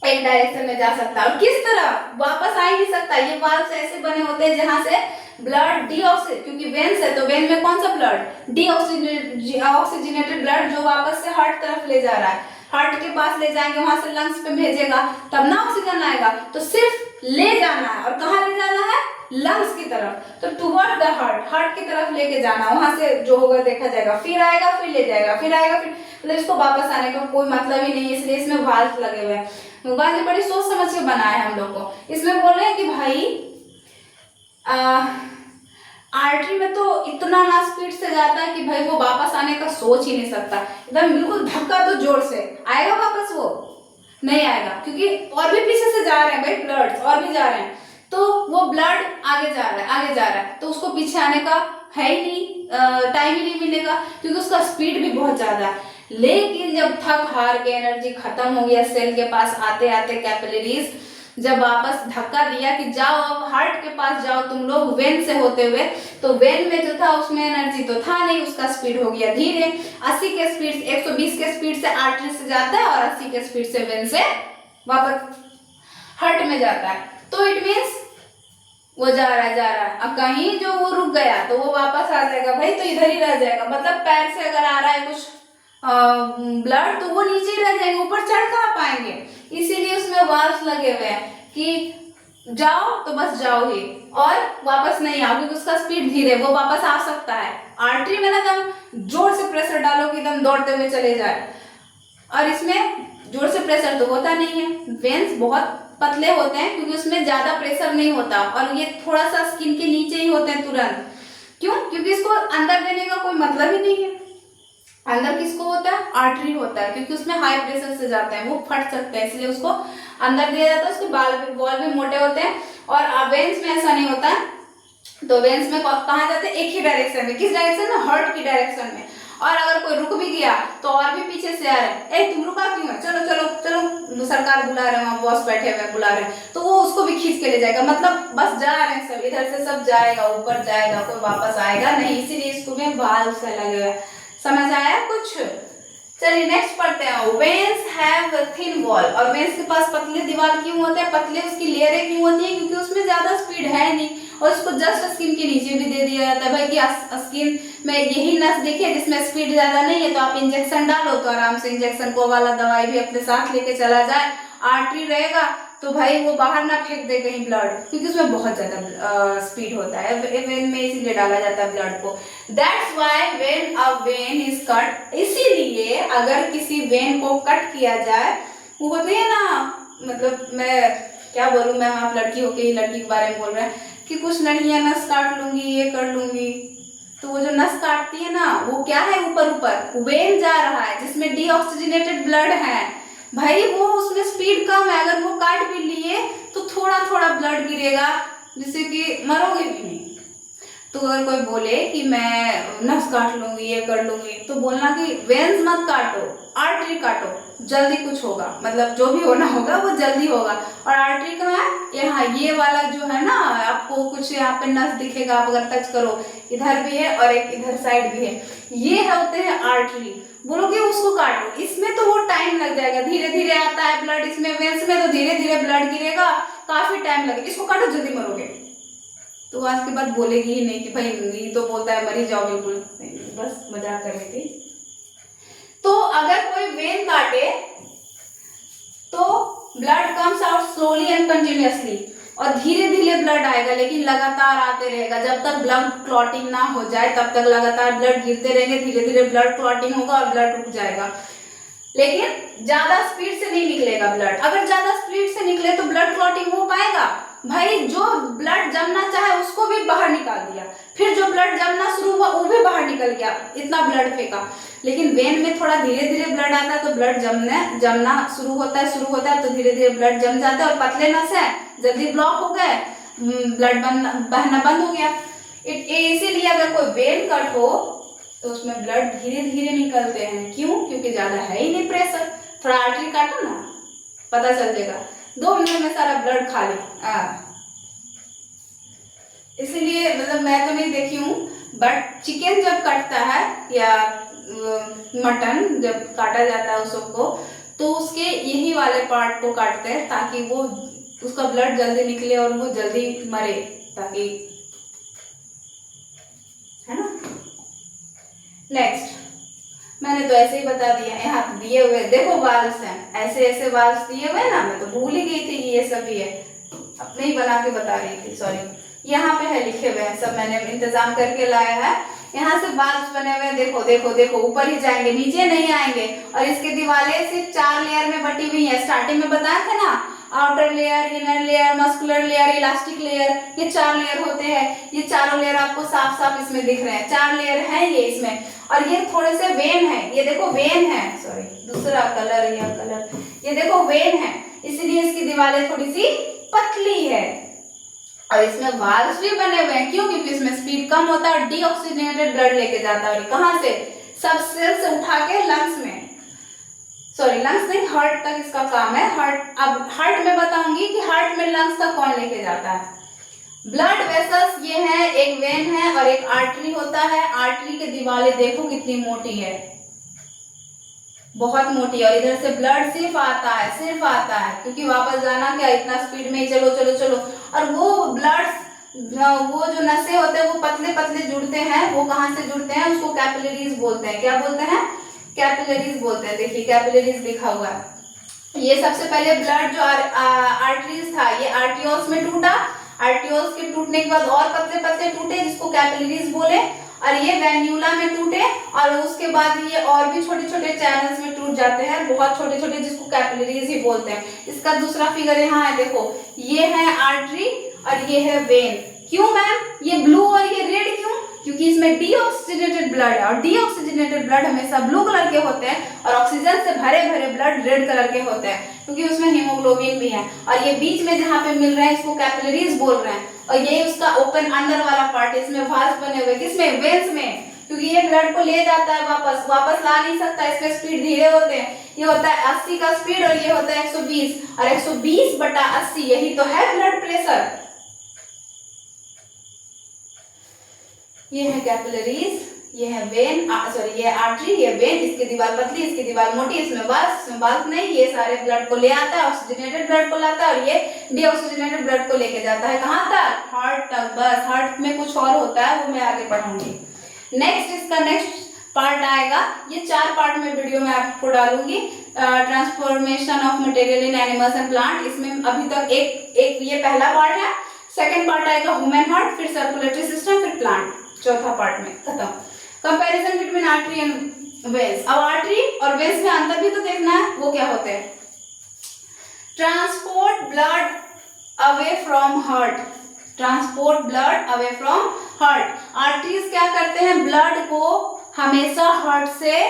एक डायरेक्शन में जा सकता है, और किस तरह वापस आ ही नहीं सकता। ये वाल्व्स ऐसे बने होते हैं जहां से ब्लड क्योंकि वेन्स है तो वेन में कौन सा ब्लड? ऑक्सीजनेटेड ब्लड जो वापस से हार्ट तरफ ले जा रहा है, हार्ट के पास ले जाएंगे, वहां से लंग्स पे भेजेगा, तब ना ऑक्सीजन आएगा। तो सिर्फ ले जाना है, और कहाँ ले जाना है? लंग्स की तरफ। तो टुवर्ड द हार्ट की तरफ लेके जाना, वहां से जो होगा देखा जाएगा, फिर आएगा फिर ले जाएगा, फिर आएगा फिर, मतलब इसको वापस आने का कोई मतलब ही नहीं है, इसलिए इसमें वाल्व लगे हुए हैं। भगवान जी बड़ी सोच समझ के बनाया है हम लोग को। इसमें बोल रहे हैं कि भाई आर्टरी में तो इतना ना स्पीड से जाता है कि भाई वो वापस आने का सोच ही नहीं सकता, एकदम बिल्कुल धक्का तो जोर से आएगा, वापस वो नहीं आएगा, क्योंकि और भी पीछे से जा रहे हैं भाई ब्लड, और भी जा रहे हैं, तो वो ब्लड आगे जा रहा है, तो उसको पीछे आने का है ही नहीं, टाइम ही नहीं मिलेगा, क्योंकि उसका स्पीड भी बहुत ज्यादा है। लेकिन जब थक हार के एनर्जी खत्म हो गया, सेल के पास आते आते कैपिलरीज जब वापस धक्का दिया कि जाओ अब हार्ट के पास जाओ तुम लोग वेन से होते हुए, तो वेन में जो था उसमें एनर्जी तो था नहीं, उसका स्पीड हो गया धीरे, 80 के स्पीड 120 के स्पीड से आर्टरी से जाता है, और 80 के स्पीड से वेन से वापस हार्ट में जाता है। तो इट मीन्स वो जा रहा है, अब कहीं जो वो रुक गया तो वो वापस आ जाएगा भाई, तो इधर ही रह जाएगा। मतलब पैर से अगर आ रहा है कुछ ब्लड तो वो नीचे ही रह जाएंगे, ऊपर चढ़ कहाँ पाएंगे। इसीलिए उसमें वाल्व्स लगे हुए हैं कि जाओ तो बस जाओ ही, और वापस नहीं आओ, क्योंकि उसका स्पीड धीरे, वो वापस आ सकता है। आर्टरी में ना एकदम जोर से प्रेशर डालो कि एकदम दौड़ते हुए चले जाए, और इसमें जोर से प्रेशर तो होता नहीं है। वेन्स बहुत पतले होते हैं क्योंकि उसमें ज्यादा प्रेशर नहीं होता, और ये थोड़ा सा स्किन के नीचे ही होते हैं तुरंत। क्यों? क्योंकि इसको अंदर देने का कोई मतलब ही नहीं है। अंदर किसको होता है? आर्टरी होता है, क्योंकि उसमें हाई प्रेशर से जाते हैं, वो फट सकते हैं, इसलिए उसको अंदर दिया जाता है। उसके बॉल भी मोटे होते हैं, और वेन्स में ऐसा नहीं होता है। तो वेन्स में कहाँ जाते हैं? एक ही डायरेक्शन में। किस डायरेक्शन में? हार्ट की डायरेक्शन में। और अगर कोई रुक भी गया तो और भी पीछे से आ रहे हैं, ए तुम रुका क्यों है, चलो चलो चलो, सरकार बुला रहे हैं, वहाँ बॉस बैठे हुए बुला रहे हैं, तो वो उसको भी खींच के ले जाएगा। मतलब बस जा रहे हैं सब, इधर से सब जाएगा, ऊपर जाएगा, कोई वापस आएगा नहीं, इसीलिए इसको में वाल्व से लगे हुए। समझ आया कुछ? चलिए नेक्स्ट पढ़ते हैं। वेन्स हैव थिन वॉल, और वेन्स के पास पतले दीवार क्यों होते हैं, पतले उसकी लेयरें क्यों होती है, क्योंकि उसमें ज्यादा स्पीड है नहीं और उसको जस्ट स्किन के नीचे भी दे दिया जाता है। भाई कि स्किन में यही नस देखिए जिसमें स्पीड ज्यादा नहीं है, तो आप इंजेक्शन डालो तो आराम से इंजेक्शन को वाला दवाई भी अपने साथ लेके चला जाए। आर्टरी रहेगा तो भाई वो बाहर ना फेंक दे कहीं ब्लड, क्योंकि उसमें बहुत ज्यादा स्पीड होता है वेन में, इसीलिए डाला जाता है ब्लड को। That's why when a when is cut, इसीलिए अगर किसी वेन को कट किया जाए, वो होती है ना, मतलब मैं क्या बोलूं, मैं आप लड़की होके ही लड़की के बारे में बोल रहे हैं कि कुछ लड़कियां नस काट लूंगी, ये कर लूंगी, तो वो जो नस काटती है ना वो क्या है, ऊपर ऊपर वेन जा रहा है जिसमें डीऑक्सीजनेटेड ब्लड है। भाई वो उसमें स्पीड कम है, अगर वो काट भी लिए तो थोड़ा थोड़ा ब्लड गिरेगा, जिससे कि मरोगे भी नहीं। तो अगर कोई बोले कि मैं नस काट लूंगी, ये कर लूंगी, तो बोलना कि वेन्स मत काटो, आर्टरी काटो, जल्दी कुछ होगा, मतलब जो भी होना होगा वो जल्दी होगा। और आर्टरी कहाँ है, यहाँ ये वाला जो है ना, आपको कुछ यहाँ पे नस दिखेगा, आप अगर टच करो, इधर भी है और एक इधर साइड भी है, ये होते हैं आर्टरी। बोलोगे उसको काटो, इसमें तो वो टाइम लग जाएगा, धीरे धीरे आता है ब्लड, इसमें वेन्स में तो धीरे धीरे ब्लड गिरेगा, काफी टाइम लगेगा, इसको काटो जल्दी मरोगे। तो आज के बाद बोलेगी ही नहीं कि भाई ये तो बोलता है मरी जाओ, बिल्कुल नहीं, बस मजाक कर रही थी। तो अगर कोई वेन काटे तो blood comes out slowly and continuously, और धीरे धीरे ब्लड आएगा, लेकिन लगातार आते रहेगा, जब तक ब्लड क्लॉटिंग ना हो जाए तब तक लगातार ब्लड गिरते रहेंगे, धीरे धीरे ब्लड क्लॉटिंग होगा और ब्लड रुक जाएगा, लेकिन ज्यादा स्पीड से नहीं निकलेगा ब्लड। अगर ज्यादा स्पीड से निकले तो ब्लड क्लॉटिंग हो पाएगा, भाई जो ब्लड जमना चाहे उसको भी बाहर निकाल दिया, फिर जो ब्लड जमना शुरू हुआ वो भी बाहर निकल गया, इतना ब्लड फेंका। लेकिन वेन में थोड़ा धीरे धीरे ब्लड आता है तो ब्लड जमना शुरू होता है तो धीरे धीरे ब्लड जम जाता है, और पतले नस है जल्दी ब्लॉक हो गए, ब्लड बहना बंद हो गया। इसीलिए अगर कोई वेन कट हो तो उसमें ब्लड धीरे धीरे निकलते हैं, क्यों, क्योंकि ज्यादा है ही नहीं प्रेशर। थोड़ा आर्टरी काटो ना, पता चल जाएगा, 2 मिनट में सारा ब्लड खाली। इसलिए मतलब मैं तो नहीं देखी हूँ, बट चिकन जब कटता है या मटन जब काटा जाता है उस सबको, तो उसके यही वाले पार्ट को काटते हैं ताकि वो उसका ब्लड जल्दी निकले और वो जल्दी मरे, ताकि, है ना। नेक्स्ट मैंने तो ऐसे ही बता दिया, यहाँ दिए हुए देखो वाल्व्स हैं, ऐसे ऐसे वाल्व्स दिए हुए ना, मैं तो भूल ही गई थी ये सब ही है, अपने ही बना के बता रही थी, सॉरी। यहाँ पे है लिखे हुए हैं सब, मैंने इंतजाम करके लाया है। यहाँ से वाल्व्स बने हुए हैं, देखो देखो देखो, ऊपर ही जाएंगे, नीचे नहीं आएंगे, और इसके दीवारें सिर्फ 4 लेयर में बटी हुई है। स्टार्टिंग में बताया था ना, outer layer, inner layer, muscular layer, elastic layer, ये 4 लेयर होते हैं। ये चारों लेयर आपको साफ साफ इसमें दिख रहे हैं, 4 लेयर है ये इसमें। और ये थोड़े से वेन है, ये देखो वेन है, सॉरी दूसरा कलर, या कलर, ये देखो वेन है, इसलिए इसकी दीवारें थोड़ी सी पतली है। और इसमें वाल्व्स भी बने हुए हैं, क्यों, क्योंकि इसमें स्पीड कम होता है और डीऑक्सीजनेटेड ब्लड लेके जाता है। और कहाँ से, सब सेल से उठा के लंग्स में, सॉरी लंग्स नहीं, हार्ट तक इसका काम है। हार्ट, अब हार्ट में बताऊंगी कि हार्ट में लंग्स तक कौन लेके जाता है। ब्लड वेसल्स ये है, एक वेन है और एक आर्टरी होता है। आर्टरी के दीवारें देखो कितनी मोटी है, बहुत मोटी, और इधर से ब्लड सिर्फ आता है, क्योंकि वापस जाना क्या, इतना स्पीड में चलो चलो चलो। और वो ब्लड, वो जो नसें होते हैं वो पतले पतले जुड़ते हैं, वो कहाँ से जुड़ते हैं, उसको कैपिलरीज बोलते हैं। क्या बोलते हैं, कैपिलरीज बोलते हैं। देखिए कैपिलरीज लिखा हुआ है। ये सबसे पहले ब्लड जो आर्टरीज था ये आर्टियोल्स में टूटा, आर्टियोल्स के टूटने के बाद और पतले पतले टूटे जिसको कैपिलरीज बोले, और ये वेन्यूला में टूटे, और उसके बाद ये और भी छोटे छोटे चैनल्स में टूट जाते हैं, बहुत छोटे छोटे, जिसको कैपिलरीज ही बोलते हैं। इसका दूसरा फिगर यहाँ है, देखो ये है आर्टरी और ये है वेन। क्यों मैम, ये ब्लू और ये रेड क्यों, क्योंकि इसमें डीऑक्सीजनेटेड ब्लड है, और डीऑक्सीजनेटेड ब्लड हमेशा ब्लू कलर के होते हैं, और ऑक्सीजन से भरे भरे ब्लड रेड कलर के होते हैं, क्योंकि उसमें हीमोग्लोबिन भी है। और ये बीच में जहाँ पे मिल रहे हैं इसको कैपिलरीज बोल रहे हैं, और ये उसका ओपन अंदर वाला पार्ट, इसमें वाल्व बने हुए, किसमें, वेन्स में, क्योंकि ये ब्लड को ले जाता है वापस ला नहीं सकता, इसमें स्पीड धीरे होते हैं। ये होता है 80 का स्पीड और ये होता है 120, और 120/80 यही तो है ब्लड प्रेशर। ये है कैपिलरीज, ये है वेन, सॉरी ये आर्टरी, ये वेन, इसकी दीवार पतली, इसकी दीवार मोटी, इसमें बाल्स नहीं, ये सारे ब्लड को ले आता है, ऑक्सीजनेटेड ब्लड को लाता है, और ये डीऑक्सीजनेटेड ब्लड को लेके जाता है कहाँ तक, हार्ट तक। बस हार्ट में कुछ और होता है वो मैं आगे पढ़ाऊंगी। नेक्स्ट इसका नेक्स्ट पार्ट आएगा, ये 4 पार्ट में वीडियो में आपको डालूंगी। Transformation of material in animals and plant, इसमें अभी तक एक ये पहला पार्ट है। सेकंड पार्ट आएगा ह्यूमन हार्ट, फिर सर्कुलेटरी सिस्टम, फिर प्लांट, चौथा पार्ट में खत्म। Comparison between artery and veins. अब आर्टरी और वेन्स में अंतर भी तो देखना है, वो क्या होते हैं। Transport blood away from heart, transport blood away from heart. Arteries क्या करते हैं, ब्लड को हमेशा हार्ट से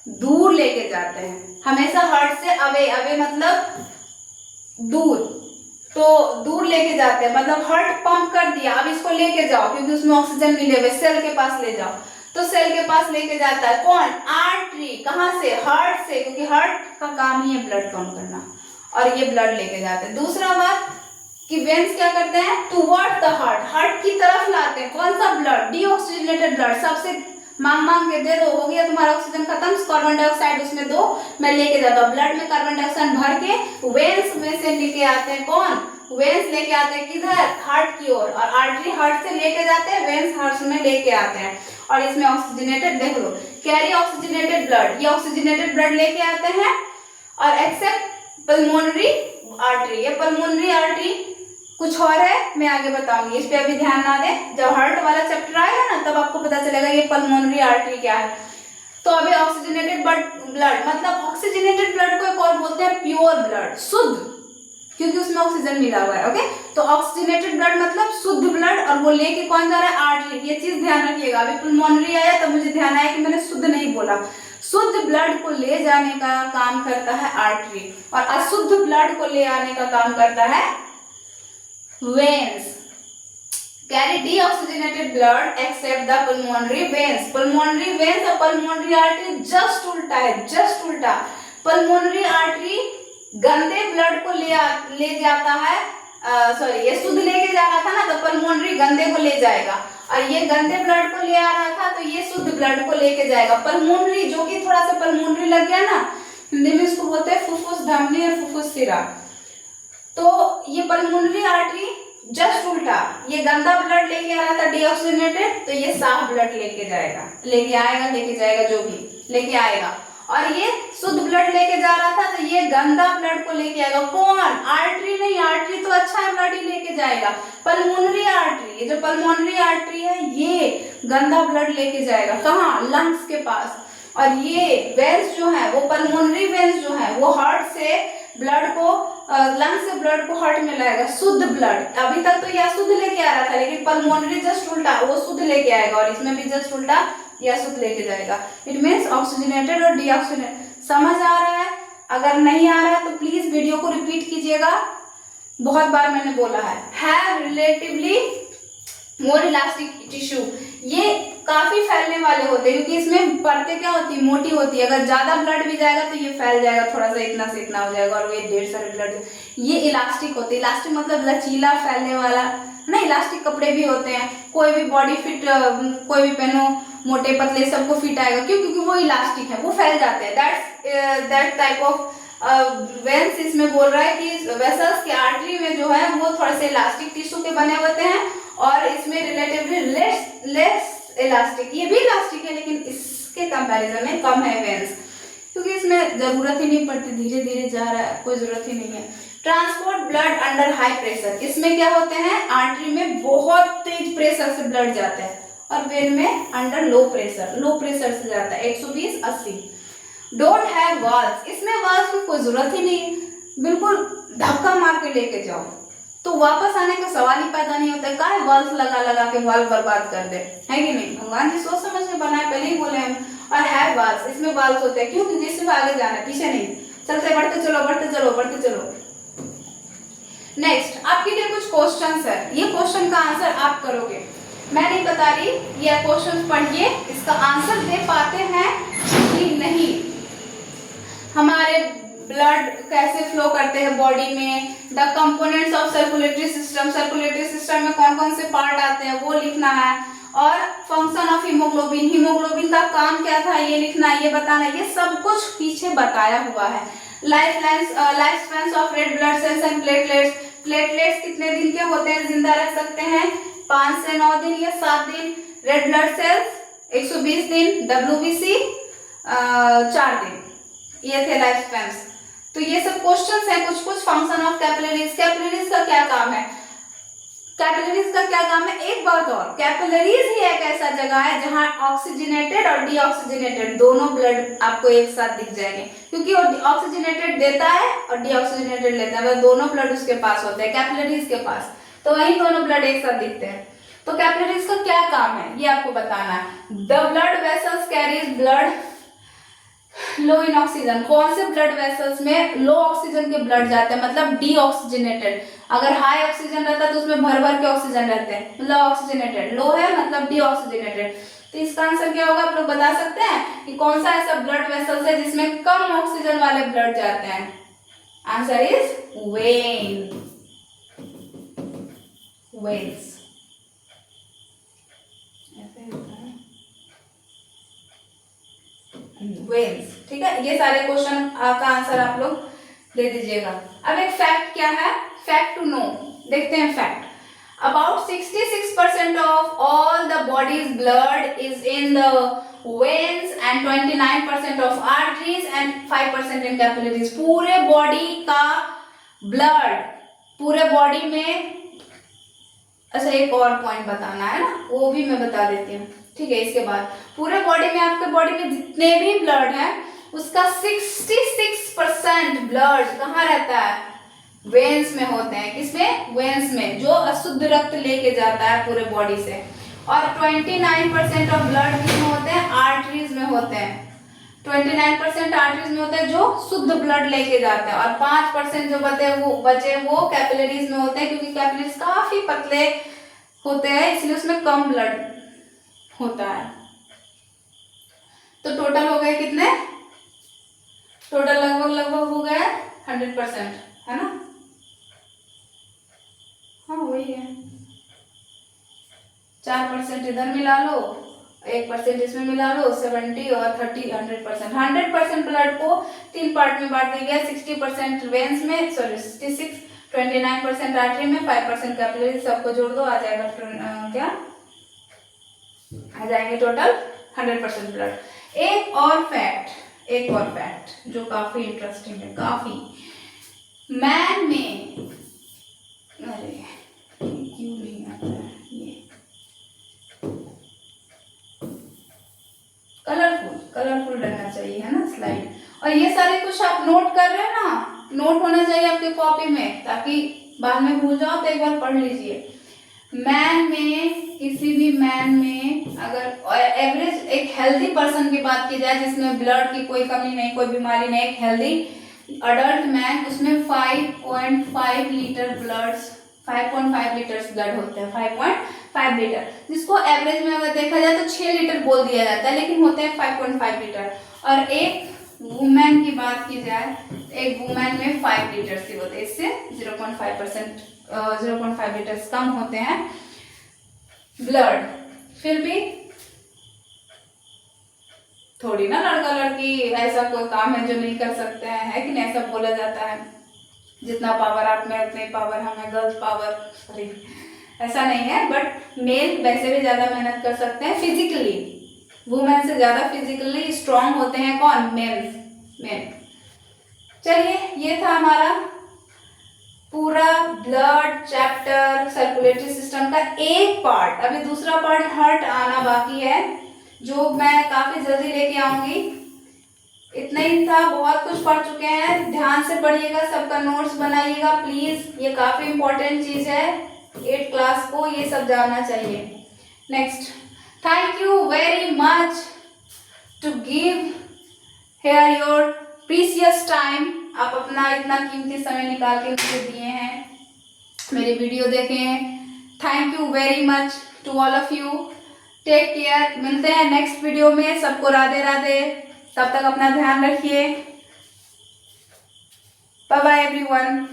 दूर लेके जाते हैं, हमेशा हार्ट से अवे मतलब दूर, तो दूर लेके जाते हैं, मतलब हार्ट पंप कर दिया, अब इसको लेके जाओ क्योंकि उसमें ऑक्सीजन मिले हुए, सेल के पास ले जाओ, तो सेल के पास लेके जाता है कौन, आर्टरी। कहां से, हार्ट से, क्योंकि हार्ट का काम ही है ब्लड पंप करना, और ये ब्लड लेके जाते हैं। दूसरा बात कि वेन्स क्या करते हैं, टुवर्ड द हार्ट, हार्ट की तरफ लाते हैं कौन सा ब्लड, डीऑक्सीजनेटेड ब्लड। सबसे मांग के दे दो, हो गया तुम्हारा ऑक्सीजन खत्म, कार्बन डाइऑक्साइड उसमें दो, मैं लेके जाता हूँ। ब्लड में कार्बन डाइऑक्साइड भर के वेन्स में से लेके आते हैं कौन, वेन्स लेके आते हैं किधर, हार्ट की ओर, और आर्टरी हार्ट से लेके जाते हैं, वेन्स हार्ट में लेके आते हैं। और इसमें ऑक्सीजनेटेड देख लो, कैरी ऑक्सीजनेटेड ब्लड, ये ऑक्सीजनेटेड ब्लड लेके आते हैं, और एक्सेप्ट पल्मोनरी आर्टरी, ये पल्मोनरी आर्टरी कुछ और है, मैं आगे बताऊंगी, इस पे अभी ध्यान ना दें। जब हार्ट वाला चैप्टर आएगा ना तब आपको पता चलेगा ये पल्मोनरी आर्टरी क्या है। तो अभी ऑक्सीजनेटेड ब्लड मतलब ऑक्सीजनेटेड ब्लड को एक और बोलते हैं प्योर ब्लड, शुद्ध, क्योंकि उसमें ऑक्सीजन मिला हुआ है। ओके, तो ऑक्सीजनेटेड ब्लड मतलब शुद्ध ब्लड, और वो लेके कौन जा रहा है, आर्टरी। ये चीज ध्यान रखिएगा, अभी पल्मोनरी आया तब मुझे ध्यान आया कि मैंने शुद्ध नहीं बोला। शुद्ध ब्लड को ले जाने का काम करता है आर्टरी, और अशुद्ध ब्लड को ले आने का काम करता है veins. Carry deoxygenated blood except the pulmonary veins. Pulmonary veins और pulmonary artery जस्ट उल्टा है, जस्ट उल्टा। pulmonary artery गंदे ब्लड को ले जाता है, सॉरी ये शुद्ध लेके जा रहा था ना, तो pulmonary गंदे को ले जाएगा, और ये गंदे ब्लड को ले आ रहा था तो ये शुद्ध ब्लड को लेके जाएगा। pulmonary जो कि थोड़ा सा pulmonary लग गया ना, हिंदी में इसको बोलते हैं फुफ्फुस धमनी और फुफ्फुस सिरा। तो ये पल्मोनरी आर्टरी जस्ट उल्टा, ये गंदा ब्लड लेके आ रहा था डीऑक्सीजनेटेड, तो ये साफ ब्लड लेके जाएगा, लेके जाएगा जो भी लेके आएगा। और ये शुद्ध ब्लड लेके जा रहा था तो ये गंदा ब्लड को लेके आएगा कौन, आर्टरी नहीं, आर्टरी तो अच्छा है ब्लड ही लेके जाएगा। पल्मोनरी आर्टरी, ये जो पल्मोनरी आर्टरी है ये गंदा ब्लड लेके जाएगा कहाँ, लंग्स के पास। और ये वेन्स जो है वो पल्मोनरी वेन्स जो है वो हार्ट से ब्लड को, लंग से ब्लड को हार्ट में लाएगा, शुद्ध ब्लड। अभी तक तो यह शुद्ध लेके आ रहा था, लेकिन पल्मोनरी जस्ट उल्टा, वो शुद्ध लेके आएगा, और इसमें भी जस्ट उल्टा यह शुद्ध लेके जाएगा। इट मीन्स ऑक्सीजनेटेड और डीऑक्सीजनेटेड। समझ आ रहा है? अगर नहीं आ रहा है तो प्लीज वीडियो को रिपीट कीजिएगा, बहुत बार मैंने बोला है। Have relatively more elastic tissue, ये काफी फैलने वाले होते हैं, क्योंकि इसमें परतें क्या होती है, मोटी होती है। अगर ज्यादा ब्लड भी जाएगा तो ये फैल जाएगा, थोड़ा सा इतना से इतना हो जाएगा, और ये ढेर सारे ब्लड, ये इलास्टिक होते हैं। इलास्टिक मतलब लचीला, फैलने वाला ना। इलास्टिक कपड़े भी होते हैं, कोई भी बॉडी फिट, कोई भी पहनो, मोटे पतले सबको फिट आएगा, क्यों, क्योंकि वो इलास्टिक है, वो फैल जाते हैं। दैट टाइप ऑफ वेन्स इसमें बोल रहा है कि वेसल्स की आर्टरी में जो है वो थोड़े से इलास्टिक टिश्यू के बने होते हैं, और इसमें रिलेटिवली लेस इलास्टिक, ये भी इलास्टिक है लेकिन इसके कंपैरिजन में कम है वेन्स, क्योंकि इसमें जरूरत ही नहीं पड़ती, धीरे धीरे जा रहा है, कोई जरूरत ही नहीं है। Transport blood under high pressure, इसमें क्या होते हैं, आर्टरी में बहुत तेज प्रेशर से ब्लड जाता है, और वेन में अंडर लो प्रेशर से जाता है 120-80। डोंट हैव वाल्व्स, इसमें वाल्व्स की कोई जरूरत ही नहीं, बिल्कुल धक्का मार के लेके जाओ तो वापस आने का सवाल ही पैदा नहीं होता है। काहे वाल्व लगा के वाल्व बर्बाद कर दे, है कि नहीं? भगवान जी सोच समझ के बनाए, पहले ही बोले हम। और है वाल्व, इसमें वाल्व होते हैं, क्यों, क्योंकि इसमें आगे जाना है, पीछे नहीं, चलते बढ़ते चलो। नेक्स्ट आपके लिए कुछ क्वेश्चंस है, ये क्वेश्चन का आंसर आप करोगे, मैं नहीं बता रही, ये क्वेश्चन पढ़िए, इसका आंसर दे पाते हैं कि नहीं। हमारे ब्लड कैसे फ्लो करते हैं बॉडी में, the components of circulatory system में कौन कौन से पार्ट आते हैं वो लिखना है, और फंक्शन ऑफ हीमोग्लोबिन, हीमोग्लोबिन का काम क्या था ये लिखना, ये बताना, ये सब कुछ पीछे बताया हुआ है। Life span of red blood sales and platelets, platelets कितने दिन के होते हैं, जिंदा रख सकते हैं 5 से 9 दिन या 7 दिन। रेड ब्लड सेल्स 120 दिन, WBC 4 दिन, ये थे लाइफ स्पैन। तो ये सब क्वेश्चंस हैं कुछ कुछ। फंक्शन ऑफ कैपिलरीज, कैपिलरीज का क्या काम है, कैपिलरीज का क्या काम है, एक बात और, कैपिलरीज ही एक ऐसा जगह है जहां ऑक्सीजनेटेड और डीऑक्सीजनेटेड दोनों ब्लड आपको एक साथ दिख जाएंगे, क्योंकि वो ऑक्सीजनेटेड देता है और डीऑक्सीजनेटेड लेता है, मतलब दोनों ब्लड उसके पास होते हैं कैपिलरीज के पास, तो वही दोनों ब्लड एक साथ दिखते हैं। तो कैपिलरीज का क्या काम है ये आपको बताना है। The blood vessels carries blood low in oxygen, कौन से ब्लड वेसल्स में लो ऑक्सीजन के ब्लड जाते हैं, मतलब डीऑक्सीजनेटेड। अगर हाई ऑक्सीजन रहता है तो उसमें भर भर के ऑक्सीजन रहते हैं, मतलब ऑक्सीजनेटेड। लो है मतलब डीऑक्सीजनेटेड। तो इसका आंसर क्या होगा, आप लोग बता सकते हैं कि कौन सा ऐसा ब्लड वेसल्स है जिसमें कम ऑक्सीजन वाले ब्लड जाते हैं। Answer is when, veins. Veins, ठीक है। ये सारे क्वेश्चन का आंसर आप लोग दे दीजिएगा। अब एक फैक्ट क्या है, फैक्ट टू नो, देखते हैं fact. About 66% of all the bodies blood is in the veins and 29% of arteries and 5% in capillaries. पूरे बॉडी का ब्लड, पूरे बॉडी में, अच्छा एक और पॉइंट बताना है ना, वो भी मैं बता देती हूँ, ठीक है। इसके बाद पूरे बॉडी में, आपके बॉडी में जितने भी ब्लड है उसका 66% ब्लड कहाँ रहता है, वेन्स में होते हैं। किसमें, वेन्स में, जो अशुद्ध रक्त लेके जाता है पूरे बॉडी से। और 29% ऑफ ब्लड किसमें होते हैं, आर्टरीज में होते हैं। 29% आर्टरीज में होते हैं जो शुद्ध ब्लड लेके जाते हैं, और 5% जो बचे वो कैपिलरीज में होते हैं, क्योंकि कैपिलरीज काफी पतले होते हैं इसलिए उसमें कम ब्लड होता है। तो टोटल हो गए कितने, टोटल लगभग हो गए 100%, है ना। हाँ वही है, 4% इधर मिला लो, 1% इसमें मिला लो, 70 और 30, 100%। 100% ब्लड को 3 पार्ट में बांट दिया गया, 60% वेन्स में, सॉरी 66, 29% आर्टरी में, 5% कैपिलरी। सबको जोड़ दो, आ जाएगा क्या, आ जाएंगे टोटल 100% ब्लड। एक और फैक्ट जो काफी इंटरेस्टिंग है, काफी। मैन में, अरे क्यों नहीं आता है ये, कलरफुल रहना चाहिए, है ना स्लाइड। और ये सारे कुछ आप नोट कर रहे हैं ना, नोट होना चाहिए आपके कॉपी में, ताकि बाद में भूल जाओ तो एक बार पढ़ लीजिए। मैन में, किसी भी मैन में अगर एवरेज एक हेल्दी पर्सन की बात की जाए जिसमें ब्लड की कोई कमी नहीं, कोई बीमारी नहीं, एक हेल्दी अडल्ट मैन, उसमें 5.5 लीटर ब्लड, 5.5 लीटर ब्लड होते हैं, 5.5 लीटर, जिसको एवरेज में अगर देखा जाए तो 6 लीटर बोल दिया जाता है, लेकिन होते हैं 5.5 लीटर। और एक वुमेन की बात की जाए, एक वुमेन में 5 लीटर ही होते हैं, इससे 0.5 लीटर कम होते हैं ब्लड। फिर भी थोड़ी ना लड़का लड़की ऐसा कोई काम है जो नहीं कर सकते हैं, है कि नहीं, ऐसा बोला जाता है। जितना पावर आप में उतनी पावर हमें, गर्ल्स पावर, सॉरी ऐसा नहीं है, बट मेल वैसे भी ज्यादा मेहनत कर सकते हैं फिजिकली, वुमेन से ज्यादा फिजिकली स्ट्रांग होते हैं कौन, मेल। चलिए ये था हमारा पूरा ब्लड चैप्टर, सर्कुलेटरी सिस्टम का एक पार्ट। अभी दूसरा पार्ट हार्ट आना बाकी है, जो मैं काफी जल्दी लेके आऊंगी। इतना ही था, बहुत कुछ पढ़ चुके हैं, ध्यान से पढ़िएगा, सबका नोट्स बनाइएगा प्लीज, ये काफी इंपॉर्टेंट चीज है, 8th क्लास को ये सब जानना चाहिए। Next, thank you very much to give here your precious time. आप अपना इतना कीमती समय निकाल के मुझे दिए हैं, मेरी वीडियो देखे हैं। Thank you very much to all of you. Take care, मिलते हैं नेक्स्ट वीडियो में। सबको राधे राधे, तब तक अपना ध्यान रखिए। Bye bye everyone.